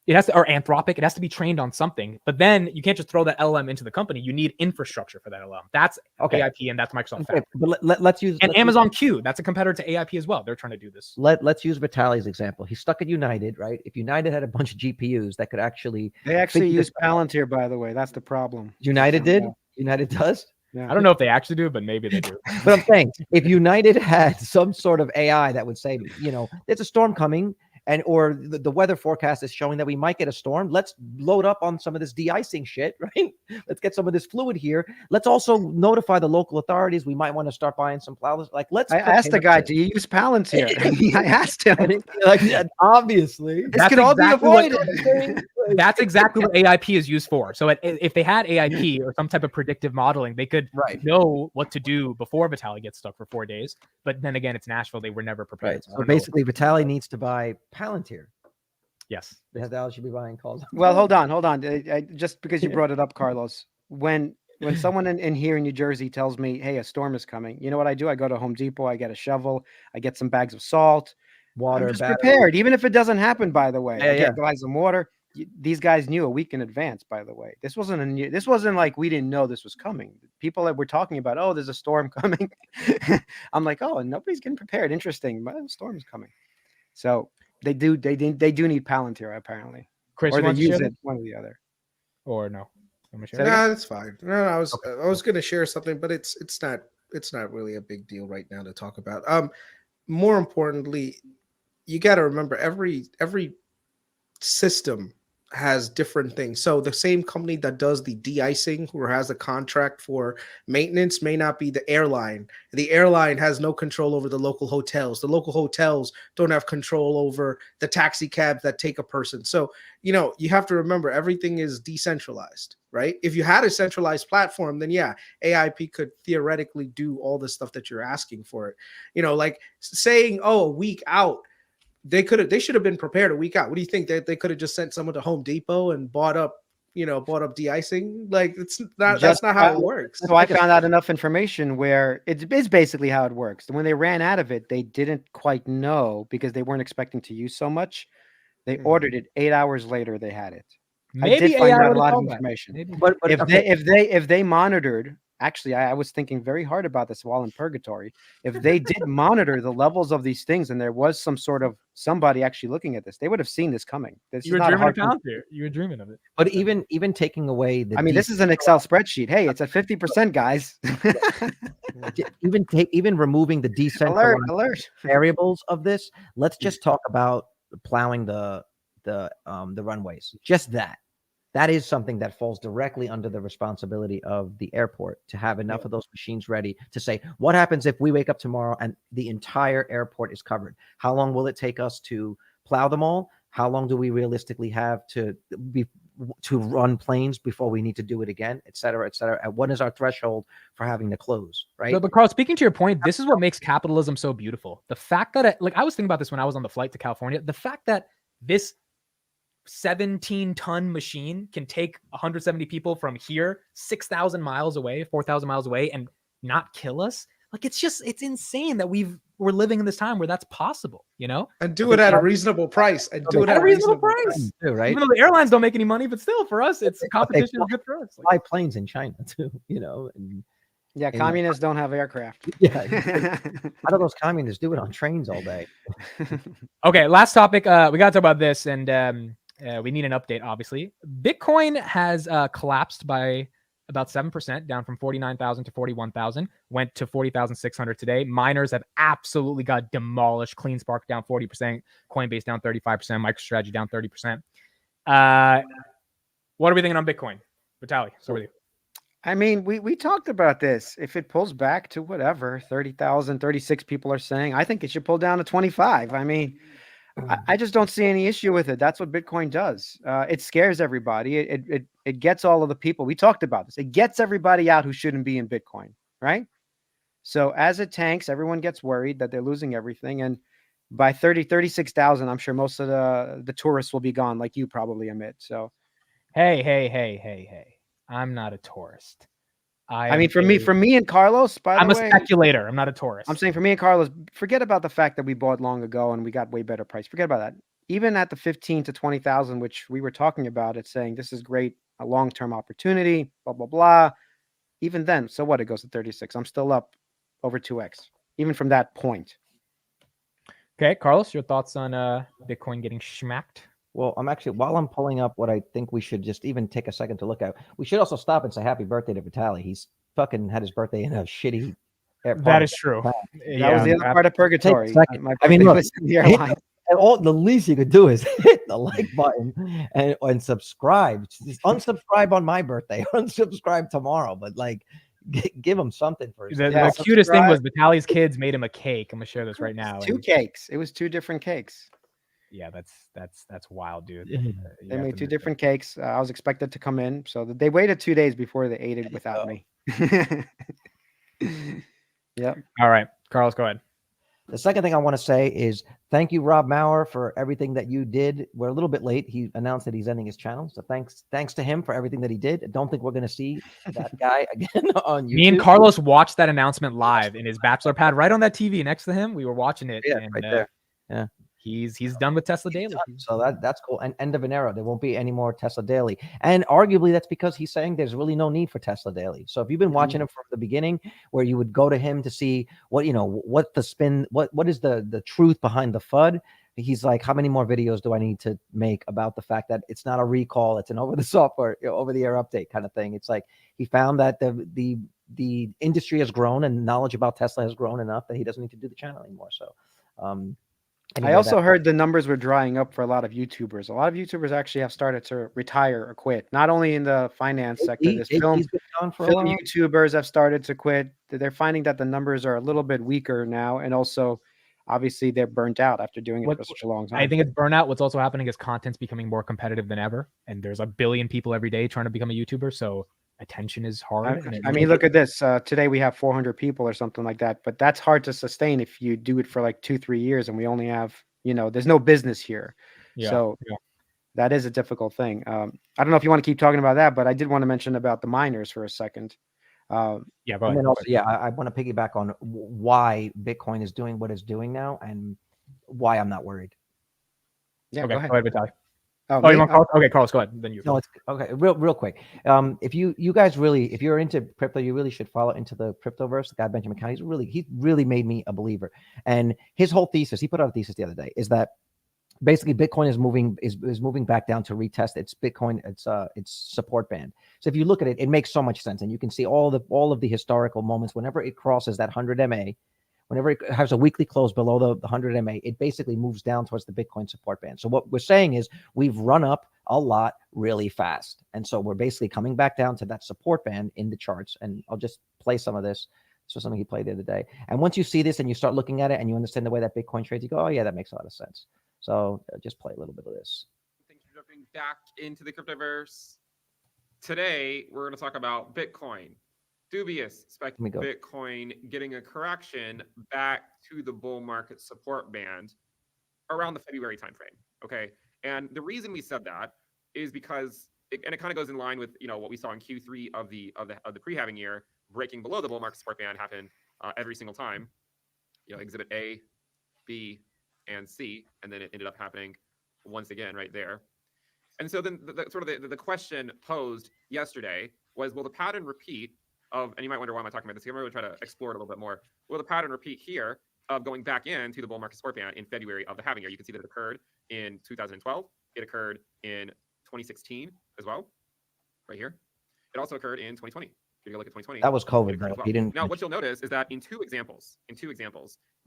It has to, or Anthropic. It has to be trained on something. But then you can't just throw that LLM into the company. You need infrastructure for that LLM. That's AIP, and that's Microsoft Fabric. But let's use Amazon Q. That's a competitor to AIP as well. They're trying to do this. Let's use Vitaly's example. He's stuck at United, right? If United had a bunch of GPUs that could actually, they actually use Palantir, by the way. That's the problem. United did. United does. Yeah. I don't know if they actually do, but maybe they do. But I'm saying, if United had some sort of AI that would say, there's a storm coming, or the weather forecast is showing that we might get a storm. Let's load up on some of this de-icing shit, right? Let's get some of this fluid here. Let's also notify the local authorities. We might want to start buying some plows. Like, I asked the guy, do you use Palantir? I asked him. Obviously. This can all be avoided. That's exactly what AIP is used for. So if they had AIP or some type of predictive modeling, they could know what to do before Vitaly gets stuck for 4 days. But then again, it's Nashville. They were never prepared. Right. So basically, Vitaly needs to buy Palantir. Yes. Vitaly should be buying calls. Well, hold on. Just because you brought it up, Carlos, when someone in here in New Jersey tells me, hey, a storm is coming, you know what I do? I go to Home Depot, I get a shovel, I get some bags of salt, water, I'm just prepared, even if it doesn't happen, by the way. I get bags of water. These guys knew a week in advance, by the way. This wasn't like we didn't know this was coming. People that were talking about, oh, there's a storm coming. I'm like, oh, and nobody's getting prepared. Interesting, but the storm is coming. So they do need Palantir, apparently. Chris, or they use it, one or the other. Or no. No, that's fine. No, I was gonna share something, but it's not really a big deal right now to talk about. More importantly, you got to remember every system has different things. So the same company that does the de-icing or has a contract for maintenance may not be the airline. The airline has no control over the local hotels. The local hotels don't have control over the taxi cabs that take a person. So, you have to remember everything is decentralized, right? If you had a centralized platform, then yeah, AIP could theoretically do all the stuff that you're asking for it. Like saying, oh, a week out, they should have been prepared a week out. What do you think? They could have just sent someone to Home Depot and bought up de-icing? Like that's not how it works. So I found out enough information where it is basically how it works. When they ran out of it, they didn't quite know because they weren't expecting to use so much. They ordered it 8 hours later. They had it. Maybe I did find out a lot of information. Maybe. But if they monitored actually, I was thinking very hard about this while in purgatory. If they did monitor the levels of these things and there was some sort of somebody actually looking at this, they would have seen this coming. This You is were not a dreaming of hard Palantir. You were dreaming of it. But even taking away the this is an Excel spreadsheet. Hey, it's at 50%, guys. even removing the decentralized alert. variables of this, let's just talk about plowing the runways. Just that is something that falls directly under the responsibility of the airport to have enough of those machines ready to say, what happens if we wake up tomorrow and the entire airport is covered? How long will it take us to plow them all? How long do we realistically have to run planes before we need to do it again, et cetera, et cetera? And what is our threshold for having to close, right? But Carl, speaking to your point, this is what makes capitalism so beautiful. The fact that, I was thinking about this when I was on the flight to California, the fact that this 17-ton machine can take 170 people from here 6,000 miles away, 4,000 miles away, and not kill us. It's insane that we're living in this time where that's possible, and do it at a reasonable price, and do it at a reasonable price too, right? Even though the airlines don't make any money, but still, for us, it's competition is good for us. Fly planes in China too, Yeah, communists don't have aircraft. Yeah. How do those communists do it on trains all day? Okay, last topic. We got to talk about this, and we need an update, obviously. Bitcoin has collapsed by about 7%, down from 49,000 to 41,000, went to 40,600 today. Miners have absolutely got demolished. CleanSpark down 40%, Coinbase down 35%, MicroStrategy down 30%. What are we thinking on Bitcoin? Vitaly, so with you. I mean, we talked about this. If it pulls back to whatever, 30,000, 36 people are saying, I think it should pull down to 25. I mean, I just don't see any issue with it. That's what Bitcoin does. It scares everybody. It gets all of the people. We talked about this. It gets everybody out who shouldn't be in Bitcoin, right? So as it tanks, everyone gets worried that they're losing everything. And by 36,000, I'm sure most of the tourists will be gone, like you probably, Amit. So, Hey. I'm not a tourist. I mean, for me and Carlos, I'm a speculator. I'm not a tourist. I'm saying for me and Carlos, forget about the fact that we bought long ago and we got way better price. Forget about that. Even at the 15 to 20,000, which we were talking about, it's saying this is great, a long-term opportunity, blah, blah, blah. Even then, so what? It goes to 36. I'm still up over 2x, even from that point. Okay, Carlos, your thoughts on Bitcoin getting schmacked? Well, while I'm pulling up what I think we should just even take a second to look at, we should also stop and say happy birthday to Vitaly. He's fucking had his birthday in a shitty airport. That is true. That was the other part of purgatory. I mean, look, the least you could do is hit the like button and subscribe. Just unsubscribe on my birthday. Unsubscribe tomorrow, but give him something first. The cutest thing was Vitaly's kids made him a cake. I'm gonna share this right now. Two cakes. It was two different cakes. Yeah, that's wild, dude. They made two different cakes. I was expected to come in, so they waited 2 days before they ate it without me. Yep. All right, Carlos, go ahead. The second thing I want to say is thank you, Rob Maurer, for everything that you did. We're a little bit late. He announced that he's ending his channel, so thanks to him for everything that he did. I don't think we're going to see that guy again on YouTube. Me and Carlos watched that announcement live in his bachelor pad right on that TV next to him. We were watching it. Yeah, and, right there. Yeah. He's done with Tesla Daily. So that's cool. And end of an era. There won't be any more Tesla Daily. And arguably that's because he's saying there's really no need for Tesla Daily. So if you've been watching him from the beginning, where you would go to him to see what the spin, what is the truth behind the FUD, he's like, how many more videos do I need to make about the fact that it's not a recall, it's an over the air update kind of thing. It's like he found that the industry has grown and knowledge about Tesla has grown enough that he doesn't need to do the channel anymore. So I also heard the numbers were drying up for a lot of YouTubers. A lot of YouTubers actually have started to retire or quit. Not only in the finance sector, film YouTubers have started to quit. They're finding that the numbers are a little bit weaker now, and also, obviously, they're burnt out after doing it for such a long time. I think it's burnout. What's also happening is content's becoming more competitive than ever, and there's a billion people every day trying to become a YouTuber. So attention is hard. I mean, look at this. Today we have 400 people or something like that, but that's hard to sustain if you do it for like 2-3 years, and we only have, there's no business here. That is a difficult thing. I don't know if you want to keep talking about that, but I did want to mention about the miners for a second. Go ahead. And then also, I want to piggyback on why Bitcoin is doing what it's doing now and why I'm not worried. Yeah, go ahead, Vitaly. Oh, Oh, you me? want Carlos? Okay, Carlos, go ahead. Then you. No, it's okay. Real quick. If you guys really, if you're into crypto, you really should follow into the cryptoverse. The guy Benjamin Count, he really made me a believer. And his whole thesis, he put out a thesis the other day, is that basically Bitcoin is moving back down to retest its support band. So if you look at it, it makes so much sense, and you can see all of the historical moments whenever it crosses that 100 MA. Whenever it has a weekly close below the 100 MA, it basically moves down towards the Bitcoin support band. So what we're saying is we've run up a lot really fast. And so we're basically coming back down to that support band in the charts. And I'll just play some of this. So something he played the other day. And once you see this and you start looking at it and you understand the way that Bitcoin trades, you go, oh yeah, that makes a lot of sense. So just play a little bit of this. Thanks for jumping back into the cryptoverse. Today, we're going to talk about Bitcoin. Dubious speculative Bitcoin getting a correction back to the bull market support band around the February timeframe. Okay, and the reason we said that is because it kind of goes in line with what we saw in Q3 of the pre-halving year. Breaking below the bull market support band happened every single time. Exhibit A, B, and C, and then it ended up happening once again right there. And so then the question posed yesterday was, will the pattern repeat of, and you might wonder why am I talking about this? I'm going to try to explore it a little bit more. Will the pattern repeat here of going back into the bull market support band in February of the halving year? You can see that it occurred in 2012. It occurred in 2016 as well, right here. It also occurred in 2020. If you look at 2020, that was COVID though. Well. Now, what you'll notice is that in two examples,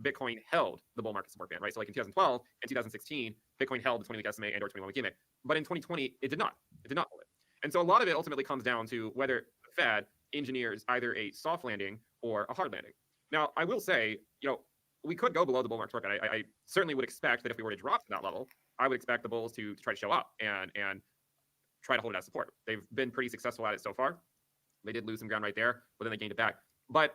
Bitcoin held the bull market support band, right? So like in 2012 and 2016, Bitcoin held the 20-week SMA and or 21-week EMA. But in 2020, it did not. It did not hold it. And so a lot of it ultimately comes down to whether the Fed engineers either a soft landing or a hard landing. Now, I will say, we could go below the bull market support band. I certainly would expect that if we were to drop to that level, I would expect the bulls to try to show up and try to hold it as support. They've been pretty successful at it so far. They did lose some ground right there, but then they gained it back. But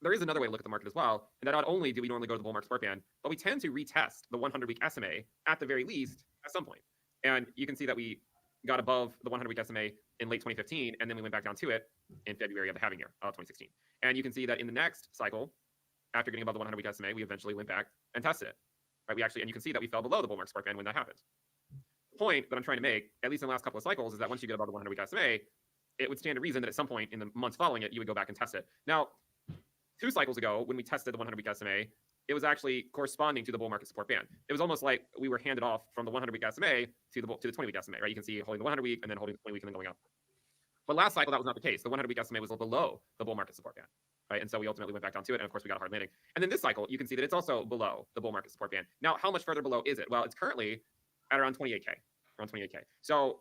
there is another way to look at the market as well, and that not only do we normally go to the bull market support band, but we tend to retest the 100-week SMA at the very least at some point. And you can see that we got above the 100-week SMA in late 2015, and then we went back down to it in February of the halving year of 2016. And you can see that in the next cycle, after getting above the 100-week SMA, we eventually went back and tested it. Right? And you can see that we fell below the bull market support band when that happened. The point that I'm trying to make, at least in the last couple of cycles, is that once you get above the 100-week SMA, it would stand to reason that at some point in the months following it, you would go back and test it. Now, 2 cycles ago, when we tested the 100-week SMA, it was actually corresponding to the bull market support band. It was almost like we were handed off from the 100-week SMA to the 20-week SMA, right? You can see holding the 100-week and then holding the 20-week and then going up. But last cycle, that was not the case. The 100-week SMA was below the bull market support band, right? And so we ultimately went back down to it, and of course, we got a hard landing. And then this cycle, you can see that it's also below the bull market support band. Now, how much further below is it? Well, it's currently at around 28K, So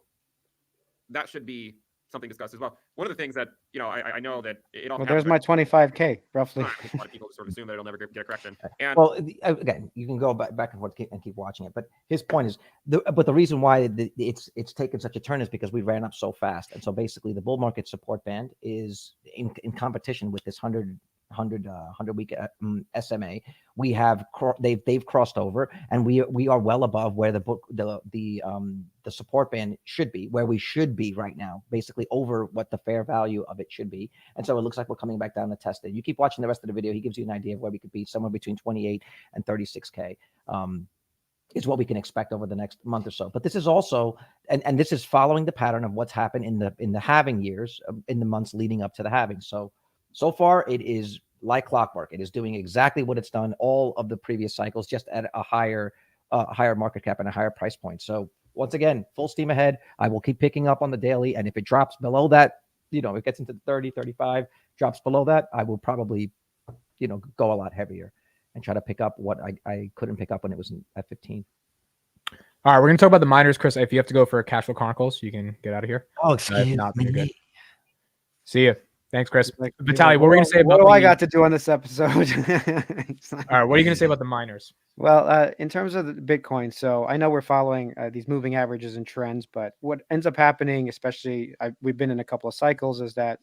that should be something discussed as well. One of the things that, I know that it all. Well, there's my 25K roughly. A lot of people sort of assume that it'll never get a correction. And well, again, you can go back and forth and keep watching it. But his point is, the reason why it's taken such a turn is because we ran up so fast. And so basically, the bull market support band is in competition with this 100-week SMA. We have they've crossed over, and we are well above where the support band should be, where we should be right now, basically over what the fair value of it should be. And so it looks like we're coming back down to test it. You keep watching the rest of the video; he gives you an idea of where we could be, somewhere between 28 and 36K. Is what we can expect over the next month or so. But this is also, and this is following the pattern of what's happened in the halving years, in the months leading up to the halving. So far, it is like clockwork. It is doing exactly what it's done all of the previous cycles, just at a higher market cap and a higher price point. So once again, full steam ahead. I will keep picking up on the daily, and if it drops below that, it gets into the 30, 35, drops below that, I will probably, go a lot heavier and try to pick up what I couldn't pick up when it was at 15. All right, we're going to talk about the miners, Chris. If you have to go for a Cash Flow Chronicles, you can get out of here. Oh, excuse me. Good. See you. Thanks, Chris. Like, Vitaly, what were we going to say about what do I got to do on this episode? All right, what are you going to say about the miners? Well, in terms of the Bitcoin, so I know we're following these moving averages and trends, but what ends up happening, especially we've been in a couple of cycles, is that,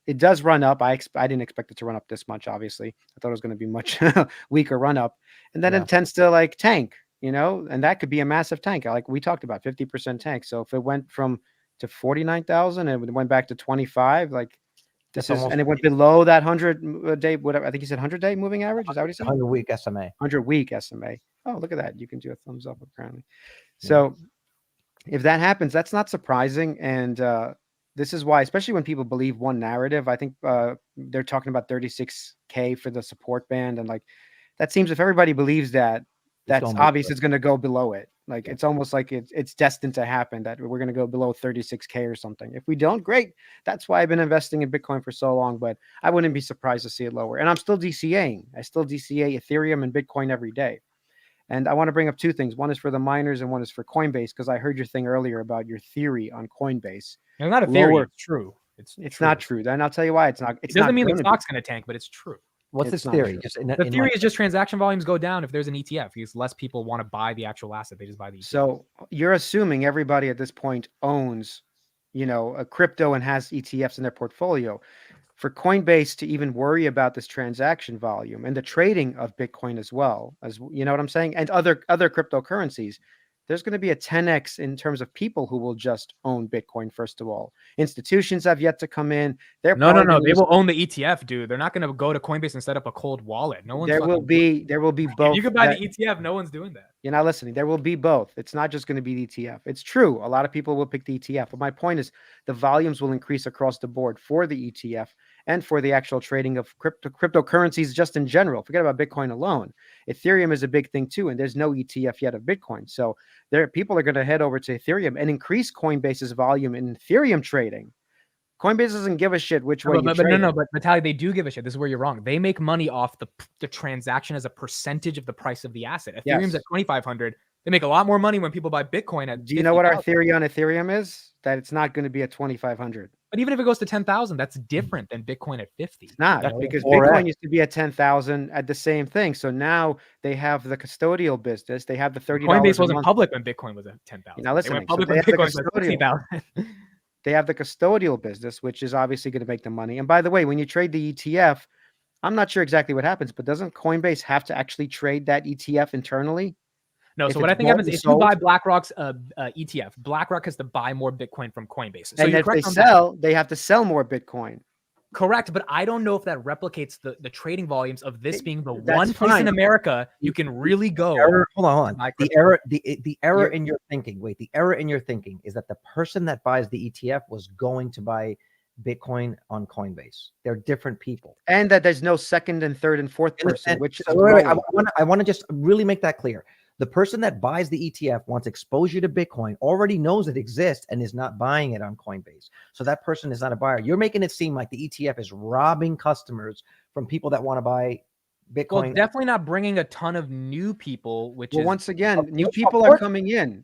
it does run up. I didn't expect it to run up this much, obviously. I thought it was going to be much weaker run up. And then it tends to tank, and that could be a massive tank. Like we talked about, 50% tank. So if it went to 49,000 and it went back to 25, and it went below that 100-day, whatever. I think he said 100-day moving average. Is that what he said? 100-week SMA. 100-week SMA. Oh, look at that. You can do a thumbs up apparently. So if that happens, that's not surprising. And this is why, especially when people believe one narrative, I think they're talking about 36K for the support band. And like, that seems, if everybody believes that, that's obvious it's going to go below it. Like, it's almost like it's destined to happen that we're going to go below 36K or something. If we don't, great. That's why I've been investing in Bitcoin for so long, but I wouldn't be surprised to see it lower. And I'm still DCAing. I still DCA Ethereum and Bitcoin every day. And I want to bring up two things. One is for the miners and one is for Coinbase, because I heard your thing earlier about your theory on Coinbase. It's not a theory. It's true. It's true. Not true. And I'll tell you why it's not. It doesn't mean the stock's going to tank, but it's true. What's this theory? The theory is just transaction volumes go down if there's an ETF because less people want to buy the actual asset. They just buy the ETF. So you're assuming everybody at this point owns, a crypto and has ETFs in their portfolio. For Coinbase to even worry about this transaction volume and the trading of Bitcoin as well, as you know what I'm saying, and other cryptocurrencies, there's going to be a 10x in terms of people who will just own Bitcoin. First of all, institutions have yet to come in. They're no. They will own the ETF, dude. They're not going to go to Coinbase and set up a cold wallet. No one's. There will be both. You can buy the ETF. No one's doing that. You're not listening. There will be both. It's not just going to be the ETF. It's true. A lot of people will pick the ETF, but my point is the volumes will increase across the board for the ETF and for the actual trading of cryptocurrencies just in general. Forget about Bitcoin alone. Ethereum is a big thing too, and there's no ETF yet of Bitcoin. So people are going to head over to Ethereum and increase Coinbase's volume in Ethereum trading. Coinbase doesn't give a shit which way you trade. But Vitaly, they do give a shit. This is where you're wrong. They make money off the transaction as a percentage of the price of the asset. Ethereum's at 2,500. They make a lot more money when people buy Bitcoin at. Do you know what our theory on Ethereum is? That it's not going to be at 2,500. But even if it goes to 10,000, that's different than Bitcoin at 50. It's not, because Bitcoin used to be at 10,000 at the same thing. So now they have the custodial business. They have the $30. Coinbase wasn't public when Bitcoin was at 10,000. Now listen, they went public when Bitcoin was at 50,000. They have the custodial business, which is obviously going to make the money. And by the way, when you trade the ETF, I'm not sure exactly what happens, but doesn't Coinbase have to actually trade that ETF internally? No, so what I think happens if you buy BlackRock's ETF, BlackRock has to buy more Bitcoin from Coinbase. So and if they sell, they have to sell more Bitcoin. Correct, but I don't know if that replicates the trading volumes of this being the one place in America you can really go. Hold on. The error in your thinking. Wait, the error in your thinking is that the person that buys the ETF was going to buy Bitcoin on Coinbase. They're different people, and that there's no second and third and fourth person. I want to just really make that clear. The person that buys the ETF wants exposure to Bitcoin, already knows it exists, and is not buying it on Coinbase. So that person is not a buyer. You're making it seem like the ETF is robbing customers from people that want to buy Bitcoin. Well, definitely not bringing a ton of new people, once again, new people are coming in.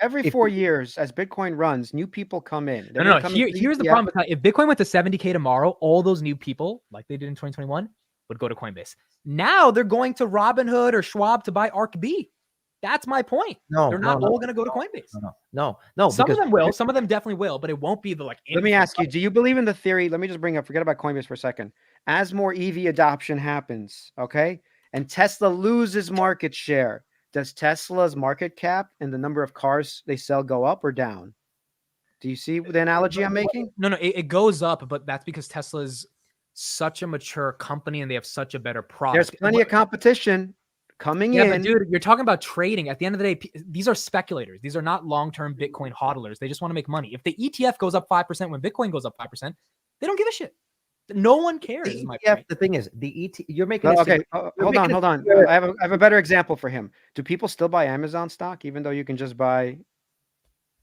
Every 4 years as Bitcoin runs, new people come in. Here's the problem. If Bitcoin went to 70K tomorrow, all those new people, like they did in 2021, would go to Coinbase. Now they're going to Robinhood or Schwab to buy ARK-B. That's my point. They're not all going to go to Coinbase. No. Some of them will. Some of them definitely will, but it won't be the Let me ask you, do you believe in the theory? Let me just forget about Coinbase for a second. As more EV adoption happens, okay, and Tesla loses market share, does Tesla's market cap and the number of cars they sell go up or down? Do you see the analogy I'm making? No, it goes up, but that's because Tesla's such a mature company and they have such a better product. There's plenty of competition coming in. Yeah, but dude, you're talking about trading. At the end of the day, these are speculators. These are not long-term Bitcoin hodlers. They just want to make money. If the ETF goes up 5% when Bitcoin goes up 5%, they don't give a shit. No one cares. The thing is, you're making hold on. I have a better example for him. Do people still buy Amazon stock even though you can just buy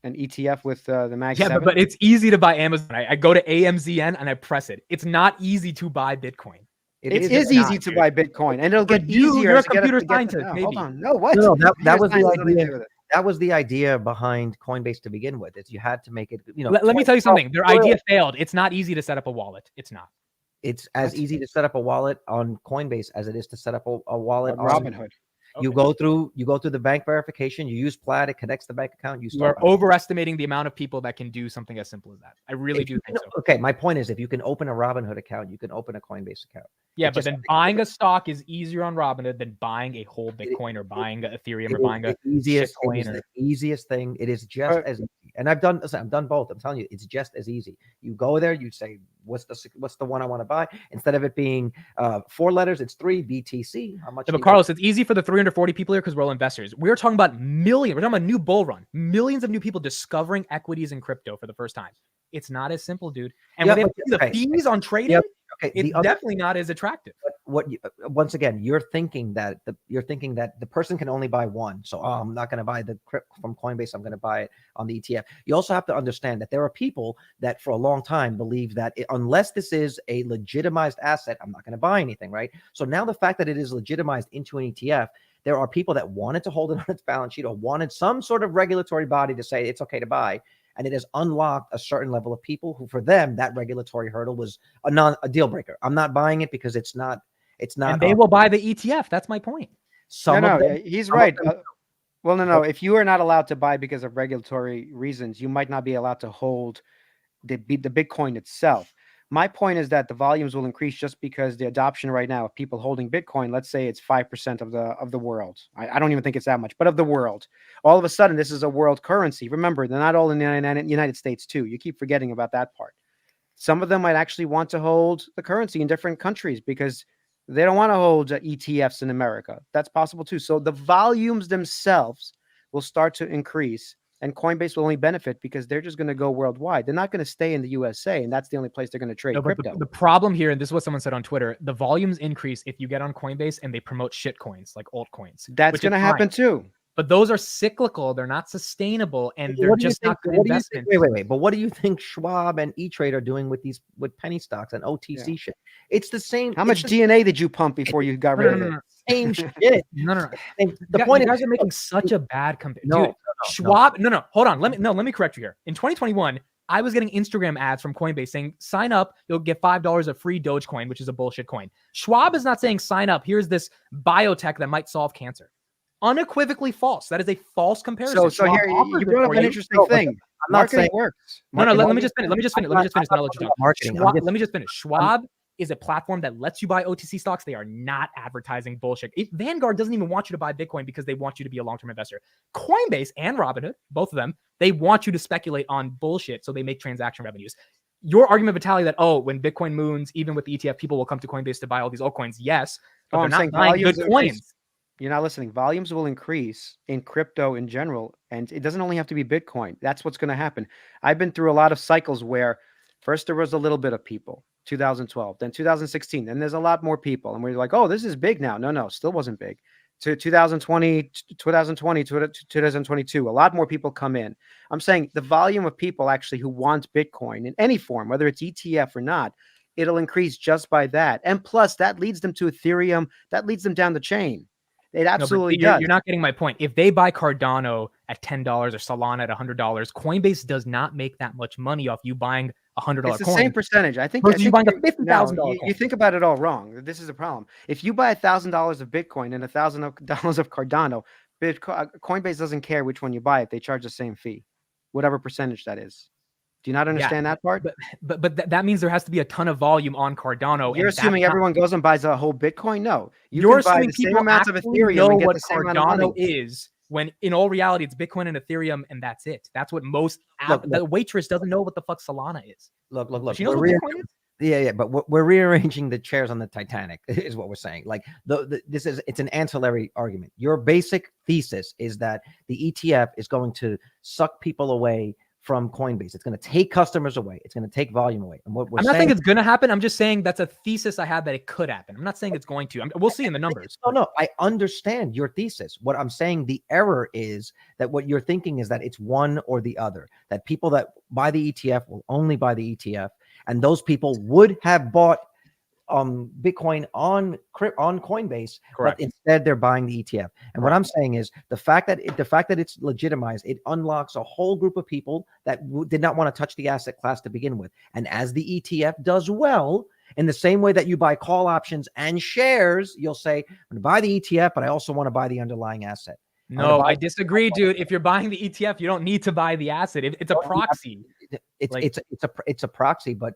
an ETF with the Mag 7? But it's easy to buy Amazon. I go to AMZN and I press it. It's not easy to buy Bitcoin. It is easy to buy Bitcoin, and it'll get easier. You're a computer scientist. Hold on. No, what? No, that was the idea. That was the idea behind Coinbase to begin with. Is you had to make it. Let me tell you something. Their idea failed. It's not easy to set up a wallet. It's not. It's as easy to set up a wallet on Coinbase as it is to set up a wallet on Robinhood. Okay. You go through the bank verification. You use Plaid. It connects the bank account. You are overestimating the amount of people that can do something as simple as that. I really do think so. Okay, my point is, if you can open a Robinhood account, you can open a Coinbase account. Yeah, but then buying a stock is easier on Robinhood than buying a whole Bitcoin or buying Ethereum or buying a easiest thing. It is just as easy. And I've done both. I'm telling you, it's just as easy. You go there, you say, what's the one I want to buy? Instead of it being 4 letters, it's 3 BTC. How much? Yeah, but Carlos, it's easy for the 340 people here because we're all investors. We're talking about millions. We're talking about a new bull run. Millions of new people discovering equities in crypto for the first time. It's not as simple, dude. And when they have the fees on trading, it's definitely not as attractive. Once again, you're thinking that the person can only buy one. So I'm not going to buy the from Coinbase. I'm going to buy it on the ETF. You also have to understand that there are people that for a long time believe that unless this is a legitimized asset, I'm not going to buy anything, right? So now the fact that it is legitimized into an ETF, there are people that wanted to hold it on its balance sheet or wanted some sort of regulatory body to say it's okay to buy. And it has unlocked a certain level of people who, for them, that regulatory hurdle was a deal breaker. I'm not buying it because it's not. And they will buy the ETF. That's my point. He's right. No. If you are not allowed to buy because of regulatory reasons, you might not be allowed to hold the Bitcoin itself. My point is that the volumes will increase just because the adoption right now of people holding Bitcoin, let's say it's 5% of the world. I don't even think it's that much, but of the world. All of a sudden, this is a world currency. Remember, they're not all in the United States too. You keep forgetting about that part. Some of them might actually want to hold the currency in different countries because they don't want to hold ETFs in America. That's possible too. So the volumes themselves will start to increase. And Coinbase will only benefit because they're just going to go worldwide. They're not going to stay in the USA, and that's the only place they're going to trade crypto. The problem here, and this is what someone said on Twitter, the volumes increase if you get on Coinbase and they promote shit coins like altcoins. That's going to happen too. But those are cyclical. They're not sustainable, and they're just not good investments. Wait. But what do you think Schwab and E-Trade are doing with penny stocks and OTC shit? It's the same. How much DNA did you pump before you got rid of it? Same shit. No. And the point is, you guys are making such a bad comparison. Dude, Schwab. No. Hold on. Let me correct you here. In 2021, I was getting Instagram ads from Coinbase saying, sign up, you'll get $5 of free Dogecoin, which is a bullshit coin. Schwab is not saying sign up. Here's this biotech that might solve cancer. Unequivocally false. That is a false comparison. So here you brought up an interesting thing. I'm not saying it works. No. Let me just finish. And I'll let you talk. Let me just finish. Schwab is a platform that lets you buy OTC stocks. They are not advertising bullshit. Vanguard doesn't even want you to buy Bitcoin because they want you to be a long-term investor. Coinbase and Robinhood, both of them, they want you to speculate on bullshit so they make transaction revenues. Your argument, Vitaly, that, when Bitcoin moons, even with the ETF, people will come to Coinbase to buy all these altcoins. Yes, but they're not buying good coins. You're not listening. Volumes will increase in crypto in general, and it doesn't only have to be Bitcoin. That's what's going to happen. I've been through a lot of cycles where first there was a little bit of people, 2012, then 2016, then there's a lot more people, and we're like, oh, this is big now. No, still wasn't big. To 2020, 2022, a lot more people come in. I'm saying the volume of people actually who want Bitcoin in any form, whether it's ETF or not, it'll increase just by that. And plus, that leads them to Ethereum. That leads them down the chain. It absolutely does. You're not getting my point. If they buy Cardano at $10 or Solana at $100, Coinbase does not make that much money off you buying $100 coin. It's the same percentage. I think you buying a $50,000 coin. You think about it all wrong. This is the problem. If you buy $1,000 of Bitcoin and $1,000 of Cardano, Coinbase doesn't care which one you buy it. They charge the same fee, whatever percentage that is. Do you not understand that part? But that means there has to be a ton of volume on Cardano. You're assuming everyone goes and buys a whole Bitcoin? No. You're assuming the same amount of Ethereum know and get what the same Cardano is, when in all reality it's Bitcoin and Ethereum, and that's it. That's what most the waitress doesn't know what the fuck Solana is. Look. She knows what Bitcoin is? Yeah, but we're rearranging the chairs on the Titanic is what we're saying. Like it's an ancillary argument. Your basic thesis is that the ETF is going to suck people away from Coinbase. It's going to take customers away. It's going to take volume away. And what we're I'm not saying it's going to happen. I'm just saying that's a thesis I have that it could happen. I'm not saying it's going to. We'll see in the numbers. No, I understand your thesis. What I'm saying, the error is that what you're thinking is that it's one or the other, that people that buy the ETF will only buy the ETF. And those people would have bought Bitcoin on Coinbase, correct, but instead they're buying the ETF. And what I'm saying is the fact that it's legitimized, it unlocks a whole group of people that did not want to touch the asset class to begin with. And as the ETF does well, in the same way that you buy call options and shares, you'll say, I'm going to buy the ETF, but I also want to buy the underlying asset. No, I disagree, dude. If you're buying the ETF, you don't need to buy the asset. It's a proxy. It's a proxy, but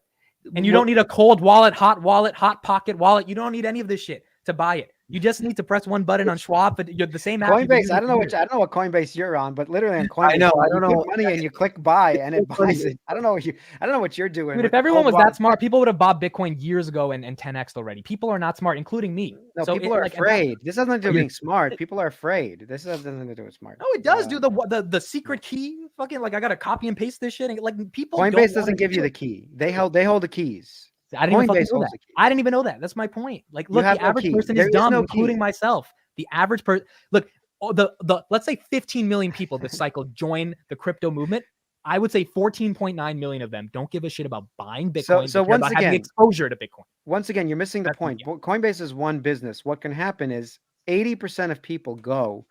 and you don't need a cold wallet, hot pocket wallet. You don't need any of this shit to buy it. You just need to press one button on Schwab, but you're the same app. you've been Coinbase. I using don't know for what years. what Coinbase you're on, but literally on Coinbase, I know. I you don't put know. money and you click buy, and it buys it. I don't know what you're doing. Dude, with if everyone cold was that wallet. smart, people would have bought Bitcoin years ago and 10x already. People are not smart, including me. No, So people it- are like, afraid. This has nothing to do with you- being smart. People are afraid. This has nothing to do with smart. No, it does. Do the secret key. Fucking like I gotta copy and paste this shit. And, like people. don't Coinbase wanna doesn't give do you it. the key. They hold the keys. I didn't even fucking Coinbase know holds that. the key. I didn't even know that. That's my point. Like, You look, have the no average key. person There is is dumb, no including key. myself. The average person. Look, the let's say 15 million people this cycle join the crypto movement. I would say 14.9 million of them don't give a shit about buying Bitcoin. So they care once about having again- exposure to Bitcoin. Once again, you're missing the That's point. the Coinbase is one business. What can happen is 80% of people go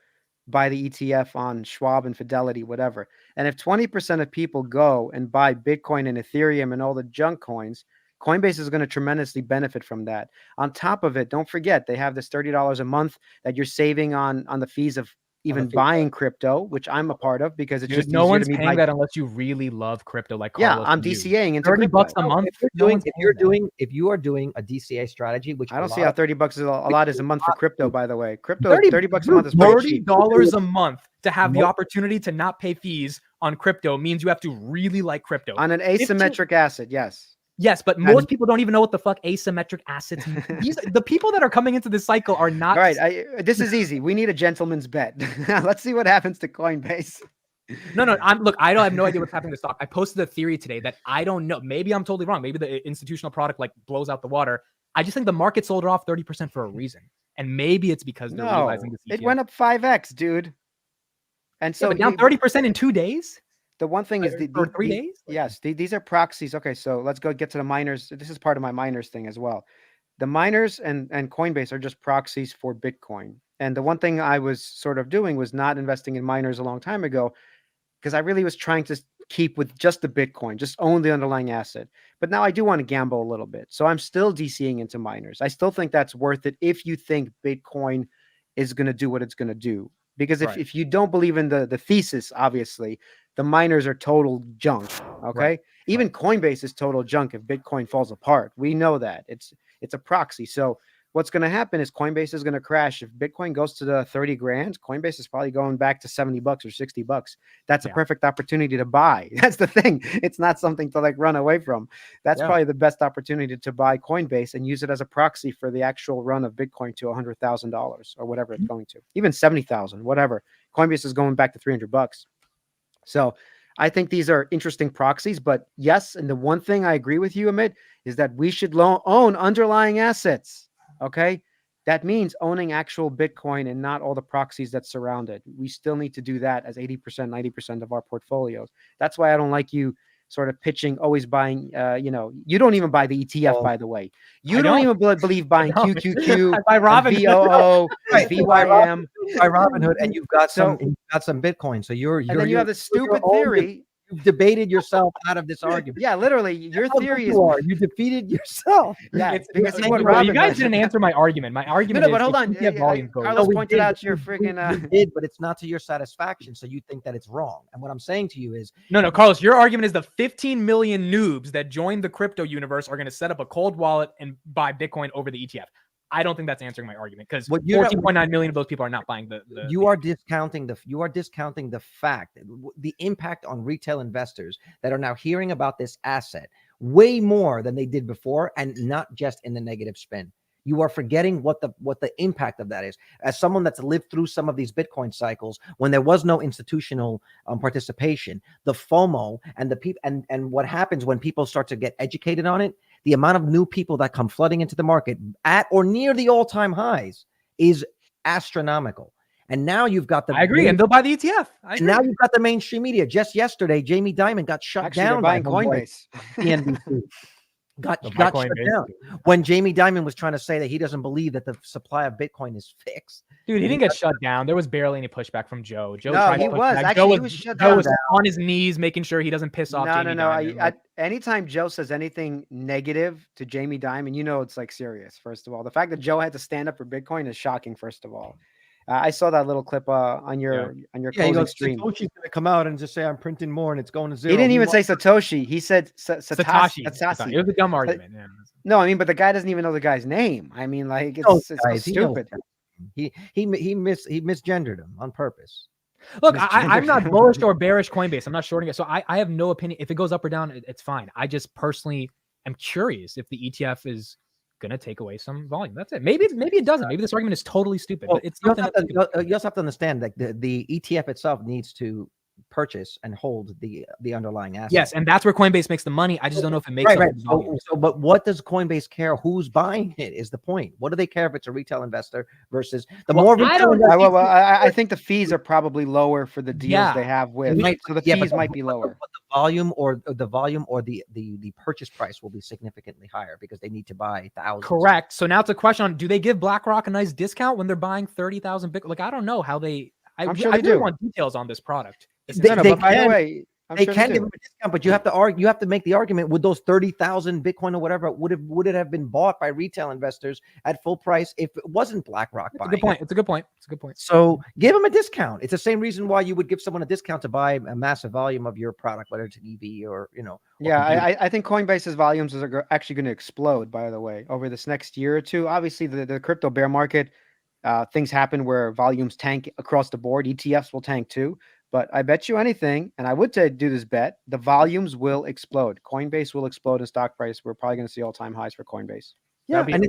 buy the ETF on Schwab and Fidelity, whatever. And if 20% of people go and buy Bitcoin and Ethereum and all the junk coins, Coinbase is going to tremendously benefit from that. On top of it, don't forget they have this $30 a month that you're saving on the fees of even fee, buying crypto, which I'm a part of because it's Dude, just no easier one's to me. paying that unless you really love crypto, like Yeah, Carlos I'm and you. DCAing into 30 bucks a crypto. month. If you're no doing, one's if paying you're that. doing, if you are doing a DCA strategy, which I don't a see lot how of- 30 bucks is a lot is a month for crypto, by the way. Crypto, 30 bucks a month is pretty cheap. $30 a month to have the Nope. opportunity to not pay fees on crypto means you have to really like crypto. On an asymmetric asset, yes. Yes, but most people don't even know what the fuck asymmetric assets mean. The people that are coming into this cycle are not. All right, this is easy. We need a gentleman's bet. Let's see what happens to Coinbase. No. Look, I have no idea what's happening to stock. I posted a theory today that I don't know. Maybe I'm totally wrong. Maybe the institutional product like blows out the water. I just think the market sold it off 30% for a reason, and maybe it's because they're No, realizing this. it ETF. went up 5x, dude. And so So down 30% in 2 days. the one thing is Or 3 days. Yes, these are proxies. Okay, so let's go get to the miners. This is part of my miners thing as well. The miners and Coinbase are just proxies for Bitcoin. And the one thing I was sort of doing was not investing in miners a long time ago because I really was trying to keep with just the Bitcoin, just own the underlying asset. But now I do want to gamble a little bit. So I'm still DCing into miners. I still think that's worth it if you think Bitcoin is going to do what it's going to do. Because if you don't believe in the thesis, obviously, the miners are total junk. Okay. Right. Even Coinbase is total junk if Bitcoin falls apart. We know that. It's a proxy. So what's going to happen is Coinbase is going to crash. If Bitcoin goes to the 30 grand, Coinbase is probably going back to $70 or $60. That's a perfect opportunity to buy. That's the thing. It's not something to like run away from. That's probably the best opportunity to buy Coinbase and use it as a proxy for the actual run of Bitcoin to $100,000 or whatever it's going to, even 70,000, whatever. Coinbase is going back to $300. So I think these are interesting proxies, but yes. And the one thing I agree with you, Amit, is that we should own underlying assets. Okay. That means owning actual Bitcoin and not all the proxies that surround it. We still need to do that as 80%, 90% of our portfolios. That's why I don't like you sort of pitching, always buying, you don't even buy the ETF, by the way. You don't even believe buying QQQ, I buy Robinhood. VOO, Right, VYM. by Robinhood, and you've got some Bitcoin. So you're And then you have this stupid theory. You've debated yourself out of this argument. Yeah, literally, your That's how theory good is you defeated yourself. Yeah, because you what guys Robin didn't answer my argument. My argument No, is but hold on. ETF volume goes. Carlos we pointed did, out but your we freaking. did, but it's not to your satisfaction. So you think that it's wrong. And what I'm saying to you is, No, Carlos, your argument is the 15 million noobs that joined the crypto universe are going to set up a cold wallet and buy Bitcoin over the ETF. I don't think that's answering my argument because 14.9 million of those people are not buying the you are discounting the fact, the impact on retail investors that are now hearing about this asset way more than they did before, and not just in the negative spin. You are forgetting what the impact of that is. As someone that's lived through some of these Bitcoin cycles when there was no institutional participation, the FOMO and the people and what happens when people start to get educated on it, the amount of new people that come flooding into the market at or near the all-time highs is astronomical. And now you've got the I agree, and they'll buy the ETF. and now you've got the mainstream media. Just yesterday, Jamie Dimon got shut down They're buying by homeboy Coinbase. CNBC. got shut Coinbase. down when Jamie Dimon was trying to say that he doesn't believe that the supply of Bitcoin is fixed. Dude, he didn't get shut down. There was barely any pushback from Joe. No, tried to he push was. back. Actually, Joe he was shut Joe down. was on his knees making sure he doesn't piss off Jamie Dimon. Anytime Joe says anything negative to Jamie Dimon, it's like serious. First of all, the fact that Joe had to stand up for Bitcoin is shocking. First of all, I saw that little clip on your closing stream. Satoshi's going to come out and just say, "I'm printing more," and it's going to zero. He didn't even say Satoshi. He said Satoshi. It was a dumb argument. Yeah. No, I mean, but the guy doesn't even know the guy's name. I mean, like it's stupid. He misgendered him on purpose. Look, I'm not bullish or bearish Coinbase. I'm not shorting it. So I have no opinion. If it goes up or down, it's fine. I just personally am curious if the ETF is going to take away some volume. That's it. Maybe it doesn't. Maybe this argument is totally stupid. Well, but it's you something also have to understand that the ETF itself needs to purchase and hold the underlying asset. Yes, and that's where Coinbase makes the money. I just don't know if it makes right. volume. But what does Coinbase care? Who's buying it is the point. What do they care if it's a retail investor versus the more retail investors? I think the fees are probably lower for the deals they have with. So the fees might be lower. But the volume or the purchase price will be significantly higher because they need to buy thousands. Correct. So now it's a question on: do they give BlackRock a nice discount when they're buying 30,000 Bitcoin? Like I don't know how they. I'm sure I they do. Want details on this product. But by the way, they can give them a discount, but you have to argue. You have to make the argument with those 30,000 Bitcoin or whatever. Would it have been bought by retail investors at full price if it wasn't BlackRock buying? It's a good point. So give them a discount. It's the same reason why you would give someone a discount to buy a massive volume of your product, whether it's an EV or Yeah, I think Coinbase's volumes are actually going to explode. By the way, over this next year or two, obviously the crypto bear market, things happen where volumes tank across the board. ETFs will tank too. But I bet you anything, and I would do this bet, the volumes will explode. Coinbase will explode in stock price. We're probably going to see all-time highs for Coinbase. Yeah, and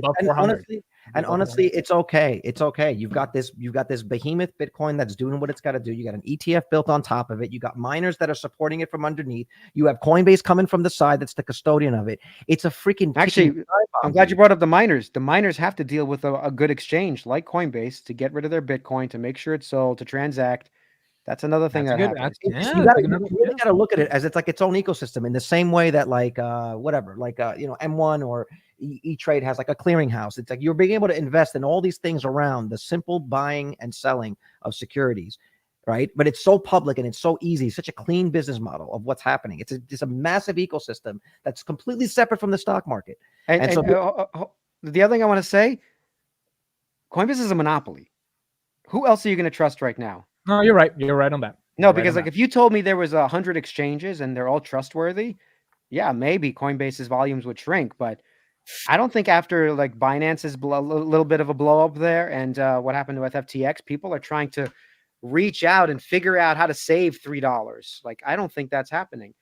honestly, it's okay. It's okay. You've got this behemoth Bitcoin that's doing what it's got to do. You got an ETF built on top of it. You got miners that are supporting it from underneath. You have Coinbase coming from the side that's the custodian of it. It's a freaking actually. I'm glad you brought up the miners. The miners have to deal with a good exchange like Coinbase to get rid of their Bitcoin, to make sure it's sold, to transact. That's another thing that happens. You really got to look at it as it's like its own ecosystem in the same way that M1 or E-Trade has like a clearinghouse. It's like you're being able to invest in all these things around the simple buying and selling of securities, right? But it's so public and it's so easy, such a clean business model of what's happening. It's a massive ecosystem that's completely separate from the stock market. And the other thing I want to say, Coinbase is a monopoly. Who else are you going to trust right now? No, you're right. You're right on that. No, because if you told me there was 100 exchanges and they're all trustworthy, yeah, maybe Coinbase's volumes would shrink. But I don't think after like Binance's a little bit of a blow up there and what happened with FTX, people are trying to reach out and figure out how to save $3. Like, I don't think that's happening.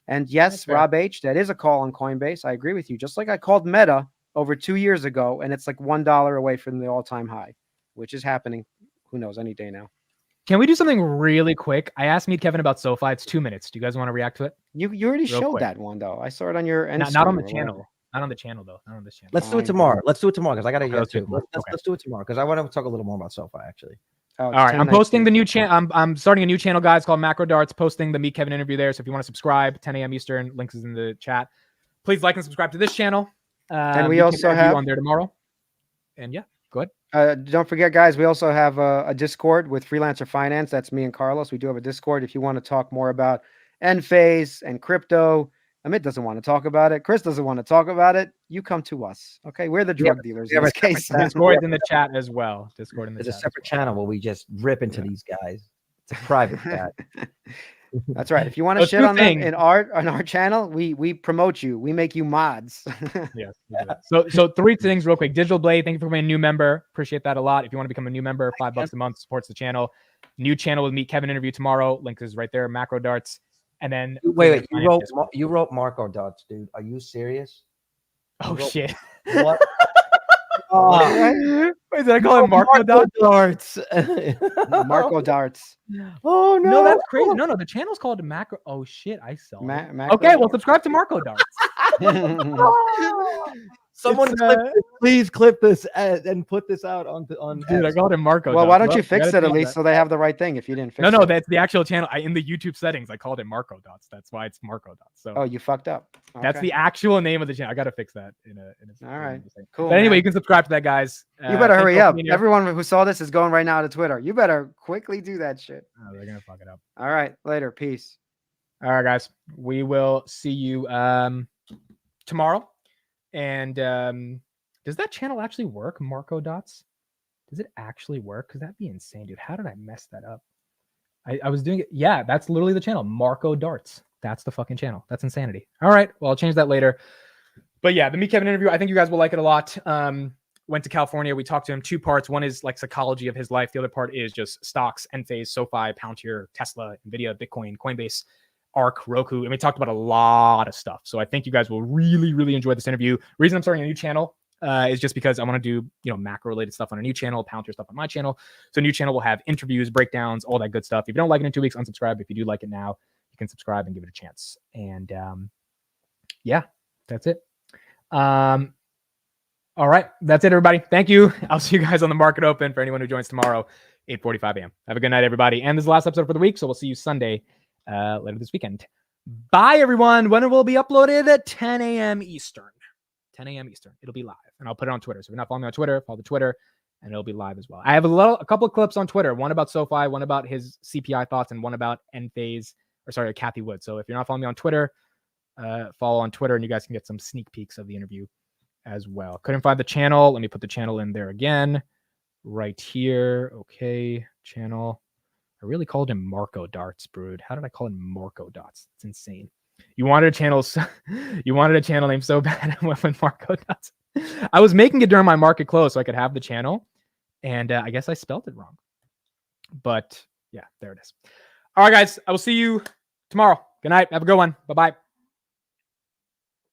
And yes, Rob H, that is a call on Coinbase. I agree with you. Just like I called Meta over 2 years ago, and it's like $1 away from the all-time high, which is happening. Who knows, any day now. Can we do something really quick? I asked Meet Kevin about SoFi. It's 2 minutes. Do you guys want to react to it? You already showed that one though. I saw it on your not on the channel. Not on the channel though. Not on this channel. Let's do it tomorrow. Let's do it tomorrow because I got to get to. Let's do it tomorrow because I want to talk a little more about SoFi actually. All right, I'm posting the new channel. I'm starting a new channel, guys, called Macro Darts. Posting the Meet Kevin interview there. So if you want to subscribe, 10 a.m. Eastern, links is in the chat. Please like and subscribe to this channel. And we also have on there tomorrow. And yeah, go ahead. Don't forget, guys, we also have a Discord with Freelancer Finance. That's me and Carlos. We do have a Discord if you want to talk more about Enphase and crypto. Amit doesn't want to talk about it. KRIS doesn't want to talk about it. You come to us. Okay, we're the drug dealers in this case. Discord in the chat as well. Discord in the chat. There's a separate channel where we just rip into these guys. It's a private chat. That's right. If you want to shit on them on our channel, we promote you. We make you mods. Yes. So 3 things real quick. Digital Blade, thank you for being a new member. Appreciate that a lot. If you want to become a new member, $5 a month supports the channel. New channel with Meet Kevin interview tomorrow. Link is right there. Macro Darts. And then wait. You wrote Marco Darts, dude. Are you serious? Oh shit. What? Wait, did I call him Marco Darts? Marco Darts. Oh no, that's crazy. No, the channel's called Macro. Oh shit, I sell. Okay, well, subscribe to Marco Darts. Someone please clip this and put this out on. Dude, I called him Marco. Well, why don't you fix it at least so they have the right thing? If you didn't fix it. No, that's the actual channel. In the YouTube settings, I called it Marco Dots. That's why it's Marco Dots. So you fucked up. Okay. That's the actual name of the channel. I gotta fix that in a all right, cool. But anyway, you can subscribe to that, guys. You better hurry up. Everyone who saw this is going right now to Twitter. You better quickly do that shit. Oh, they're gonna fuck it up. All right, later. Peace. All right, guys. We will see you tomorrow. And does that channel actually work, Marco Dots? Does it actually work? Because that'd be insane, dude. How did I mess that up? I was doing it. Yeah, that's literally the channel, Marco Darts. That's the fucking channel. That's insanity. All right. Well, I'll change that later. But yeah, the Meet Kevin interview, I think you guys will like it a lot. went to California. We talked to him 2 parts. One is like psychology of his life. The other part is just stocks, Enphase, SoFi, Palantir, Tesla, NVIDIA, Bitcoin, Coinbase, ARK, Roku. And we talked about a lot of stuff. So I think you guys will really, really enjoy this interview. Reason I'm starting a new channel is just because I want to do, macro related stuff on a new channel, Palantir stuff on my channel. So a new channel will have interviews, breakdowns, all that good stuff. If you don't like it in 2 weeks, unsubscribe. If you do like it now, you can subscribe and give it a chance. And yeah, that's it. All right. That's it, everybody. Thank you. I'll see you guys on the market open for anyone who joins tomorrow, 8:45 a.m. Have a good night, everybody. And this is the last episode for the week. So we'll see you Sunday later this weekend. Bye, everyone. When it will be uploaded at 10 a.m. Eastern. 10 a.m. Eastern. It'll be live. And I'll put it on Twitter. So if you're not following me on Twitter, follow the Twitter. And it'll be live as well. I have a couple of clips on Twitter. One about SoFi, one about his CPI thoughts, and one about Kathy Wood. So if you're not following me on Twitter, follow on Twitter, and you guys can get some sneak peeks of the interview as well. Couldn't find the channel. Let me put the channel in there again. Right here. Okay. Channel. I really called him Marco Darts, Brood. How did I call him Marco Dots? It's insane. You wanted a channel name so bad. I went with Marco Dots. I was making it during my market close so I could have the channel. And I guess I spelled it wrong. But yeah, there it is. All right, guys. I will see you tomorrow. Good night. Have a good one. Bye-bye.